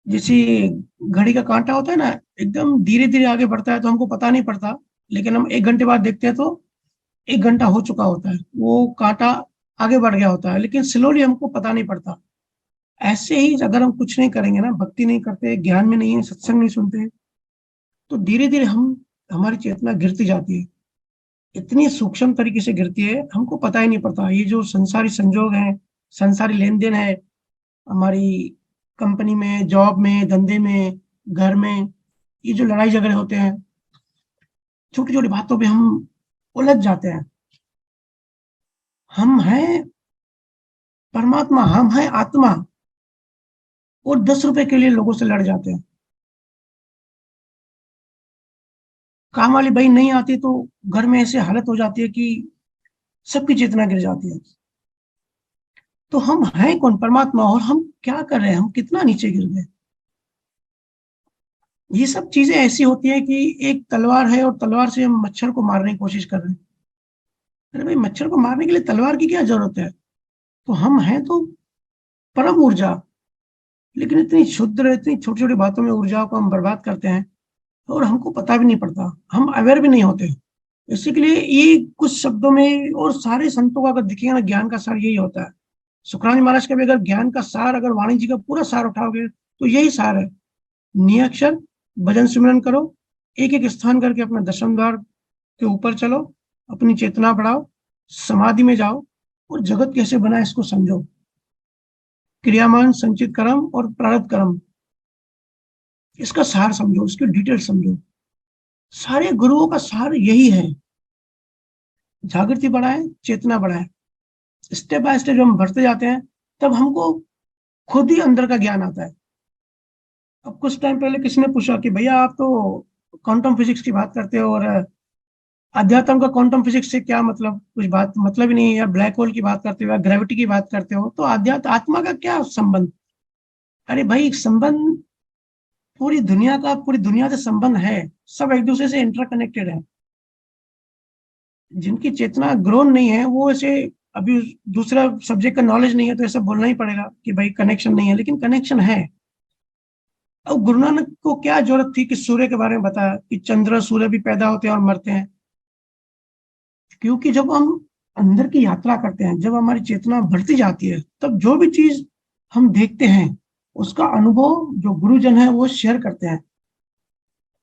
जैसे घड़ी का कांटा होता है ना, एकदम धीरे धीरे आगे बढ़ता है तो हमको पता नहीं पड़ता, लेकिन हम 1 घंटे बाद देखते हैं तो 1 घंटा हो चुका होता है, वो कांटा आगे बढ़ गया होता है, लेकिन स्लोली हमको पता नहीं पड़ता। ऐसे ही अगर हम कुछ नहीं करेंगे ना, भक्ति नहीं करते, ज्ञान में नहीं है, सत्संग नहीं सुनते, तो धीरे धीरे हम हमारी चेतना गिरती जाती है। इतनी सूक्ष्म तरीके से गिरती है, हमको पता ही नहीं पड़ता। ये जो संसारी संजोग हैं, संसारी लेन देन है, हमारी कंपनी में, जॉब में, धंधे में, घर में, ये जो लड़ाई झगड़े होते हैं, छोटी छोटी बातों पे हम उलझ जाते हैं। हम हैं परमात्मा, हम हैं आत्मा, और 10 रुपए के लिए लोगों से लड़ जाते हैं। काम वाली बहन नहीं आती तो घर में ऐसे हालत हो जाती है कि सबकी चेतना गिर जाती है। तो हम हैं कौन? परमात्मा। और हम क्या कर रहे हैं? हम कितना नीचे गिर गए। ये सब चीजें ऐसी होती है कि एक तलवार है और तलवार से हम मच्छर को मारने की कोशिश कर रहे हैं। अरे भाई, मच्छर को मारने के लिए तलवार की क्या जरूरत है? तो हम हैं तो परम ऊर्जा, लेकिन इतनी क्षुद्र, इतनी छोटी छोटी बातों में ऊर्जा को हम बर्बाद करते हैं, और हमको पता भी नहीं पड़ता, हम अवेयर भी नहीं होते। इसी के लिए ये कुछ शब्दों में, और सारे संतों का अगर दिखेगा ना, ज्ञान का सार यही होता है। शुक्रानी महाराज का भी अगर ज्ञान का सार, अगर वाणी जी का पूरा सार उठाओगे तो यही सार है। नियक्षर भजन सिमरन करो, एक एक स्थान करके अपना दशम द्वार के ऊपर चलो, अपनी चेतना बढ़ाओ, समाधि में जाओ, और जगत कैसे बना है इसको समझो। क्रियामान, संचित कर्म और प्रारब्ध कर्म, इसका सार समझो, इसकी डिटेल समझो। सारे गुरुओं का सार यही है, जागृति बढ़ाए, चेतना बढ़ाए। स्टेप बाय स्टेप जब हम बढ़ते जाते हैं, तब हमको खुद ही अंदर का ज्ञान आता है। अब कुछ टाइम पहले किसी ने पूछा कि भैया आप तो क्वांटम फिजिक्स की बात करते हो, और अध्यात्म का क्वांटम फिजिक्स से क्या मतलब? कुछ बात मतलब ही नहीं है। या ब्लैक होल की बात करते हो, या ग्रेविटी की बात करते हो, तो अध्यात्म आत्मा का क्या संबंध? अरे भाई, संबंध पूरी दुनिया का, पूरी दुनिया से संबंध है। सब एक दूसरे से इंटरकनेक्टेड है। जिनकी चेतना ग्रोन नहीं है, वो ऐसे अभी दूसरा सब्जेक्ट का नॉलेज नहीं है तो ऐसा बोलना ही पड़ेगा कि भाई कनेक्शन नहीं है, लेकिन कनेक्शन है। अब गुरु नानक को क्या जरूरत थी कि सूर्य के बारे में बताया कि चंद्र सूर्य भी पैदा होते हैं और मरते हैं? क्योंकि जब हम अंदर की यात्रा करते हैं, जब हमारी चेतना बढ़ती जाती है, तब जो भी चीज हम देखते हैं उसका अनुभव जो गुरुजन है वो शेयर करते हैं,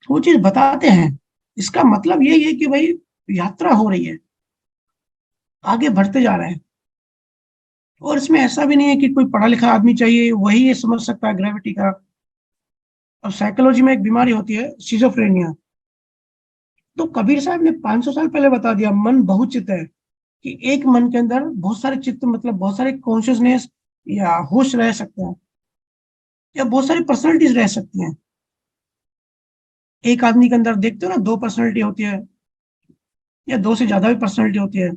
वो चीज बताते हैं। इसका मतलब यही है कि भाई यात्रा हो रही है, आगे बढ़ते जा रहे हैं। और इसमें ऐसा भी नहीं है कि कोई पढ़ा लिखा आदमी चाहिए वही ये समझ सकता है ग्रेविटी का। अब साइकोलॉजी में एक बीमारी होती है सिजोफ्रेनिया, तो कबीर साहब ने 500 साल पहले बता दिया मन बहुचित्त है, कि एक मन के अंदर बहुत सारे चित्त मतलब बहुत सारे कॉन्शियसनेस या होश रह सकते हैं, या बहुत सारी पर्सनैलिटीज रह सकती हैं। एक आदमी के अंदर देखते हो ना 2 पर्सनैलिटी होती है, या 2 से ज्यादा भी पर्सनैलिटी होती है।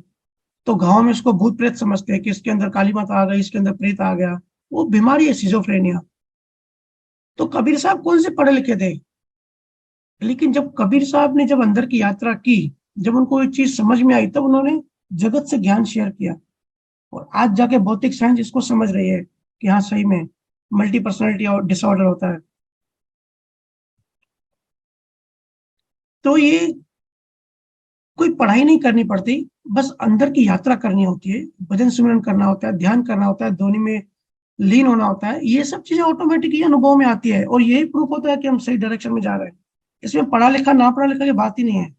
तो गांव में उसको भूत प्रेत समझते हैं कि इसके अंदर काली माता आ गई, इसके अंदर प्रेत आ गया। वो बीमारी है सिजोफ्रेनिया। तो कबीर साहब कौन से पढ़े लिखे थे, लेकिन जब कबीर साहब ने जब अंदर की यात्रा की, जब उनको ये चीज समझ में आई, तब उन्होंने जगत से ज्ञान शेयर किया। और आज जाके भौतिक साइंस इसको समझ रही है कि हाँ सही में मल्टी पर्सनैलिटी और डिसऑर्डर होता है। तो ये कोई पढ़ाई नहीं करनी पड़ती, बस अंदर की यात्रा करनी होती है, भजन सिमरन करना होता है, ध्यान करना होता है, दोनों में लीन होना होता है। ये सब चीजें ऑटोमेटिकली अनुभव में आती है, और यही प्रूफ होता है कि हम सही डायरेक्शन में जा रहे हैं। इसमें पढ़ा लिखा ना पढ़ा लिखा की बात ही नहीं है।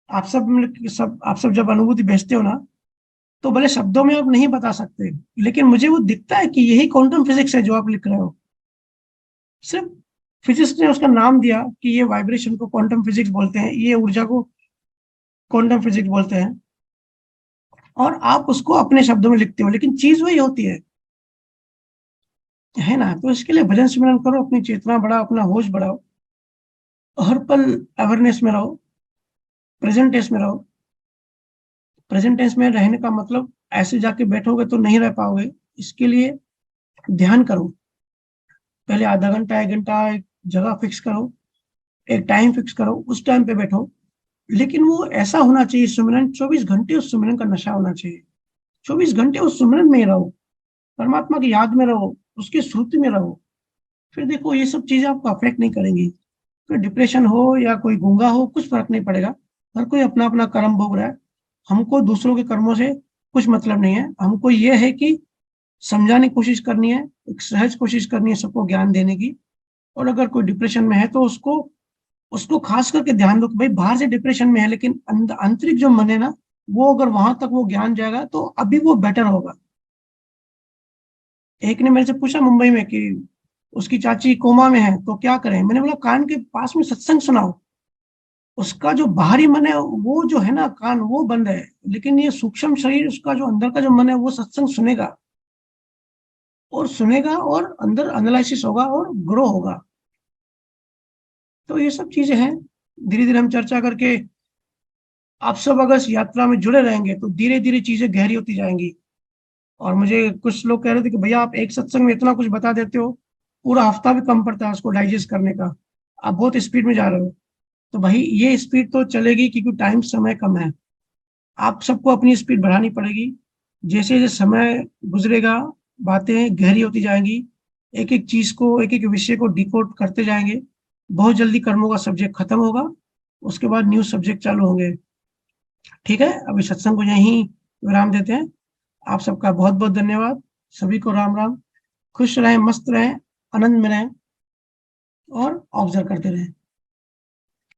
आप सब जब अनुभूति भेजते हो ना, तो भले शब्दों में आप नहीं बता सकते, लेकिन मुझे वो दिखता है कि यही क्वांटम फिजिक्स है जो आप लिख रहे हो। सिर्फ फिजिक्स ने उसका नाम दिया कि ये वाइब्रेशन को क्वांटम फिजिक्स बोलते हैं, ये ऊर्जा को क्वांटम फिजिक्स बोलते हैं, और आप उसको अपने शब्दों में लिखते हो, लेकिन चीज वही होती है ना। तो इसके लिए भजन सिमरन करो, अपनी चेतना बढ़ाओ, अपना होश बढ़ाओ, हर पल अवेयरनेस में रहो, प्रेजेंट टेंस में रहो। प्रेजेंट टेंस में रहने का मतलब ऐसे जाके बैठोगे तो नहीं रह पाओगे। इसके लिए ध्यान करो, पहले आधा घंटा 1 घंटा एक जगह फिक्स करो, एक टाइम फिक्स करो, उस टाइम पे बैठो। लेकिन वो ऐसा होना चाहिए सुमिरन, 24 घंटे उस सुमिरन का नशा होना चाहिए। 24 घंटे उस सुमिरन में ही रहो, परमात्मा की याद में रहो, उसकी स्मृति में रहो। फिर देखो ये सब चीजें आपको अफेक्ट नहीं करेंगी। कोई डिप्रेशन हो या कोई गूंगा हो, कुछ फर्क नहीं पड़ेगा। हर कोई अपना अपना कर्म भोग रहा है। हमको दूसरों के कर्मों से कुछ मतलब नहीं है। हमको ये है कि समझाने की कोशिश करनी है, एक सहज कोशिश करनी है सबको ज्ञान देने की। और अगर कोई डिप्रेशन में है तो उसको उसको खास करके ध्यान दो कि भाई बाहर से डिप्रेशन में है, लेकिन आंतरिक जो मन है ना, वो अगर वहां तक वो ज्ञान जाएगा तो अभी वो बेटर होगा। एक ने मेरे से पूछा मुंबई में कि उसकी चाची कोमा में है तो क्या करें। मैंने बोला कान के पास में सत्संग सुनाओ। उसका जो बाहरी मन है वो जो है ना, कान वो बंद है, लेकिन ये सूक्ष्म शरीर, उसका जो अंदर का जो मन है वो सत्संग सुनेगा, और सुनेगा और अंदर एनालिसिस होगा और ग्रो होगा। तो ये सब चीजें हैं, धीरे धीरे हम चर्चा करके, आप सब अगर इस यात्रा में जुड़े रहेंगे तो धीरे धीरे चीजें गहरी होती जाएंगी। और मुझे कुछ लोग कह रहे थे कि भैया आप एक सत्संग में इतना कुछ बता देते हो, पूरा हफ्ता भी कम पड़ता है उसको डाइजेस्ट करने का, आप बहुत स्पीड में जा रहे हो। तो भाई ये स्पीड तो चलेगी क्योंकि टाइम समय कम है। आप सबको अपनी स्पीड बढ़ानी पड़ेगी। जैसे जैसे समय गुजरेगा बातें गहरी होती जाएंगी, एक एक चीज को, एक एक विषय को डिकोड करते जाएंगे। बहुत जल्दी कर्मों का सब्जेक्ट खत्म होगा, उसके बाद न्यू सब्जेक्ट चालू होंगे। ठीक है, अभी सत्संग को यहीं विराम देते हैं। आप सबका बहुत बहुत धन्यवाद। सभी को राम राम। खुश रहें, मस्त रहें, आनंद में रहें और ऑब्जर्व करते रहें।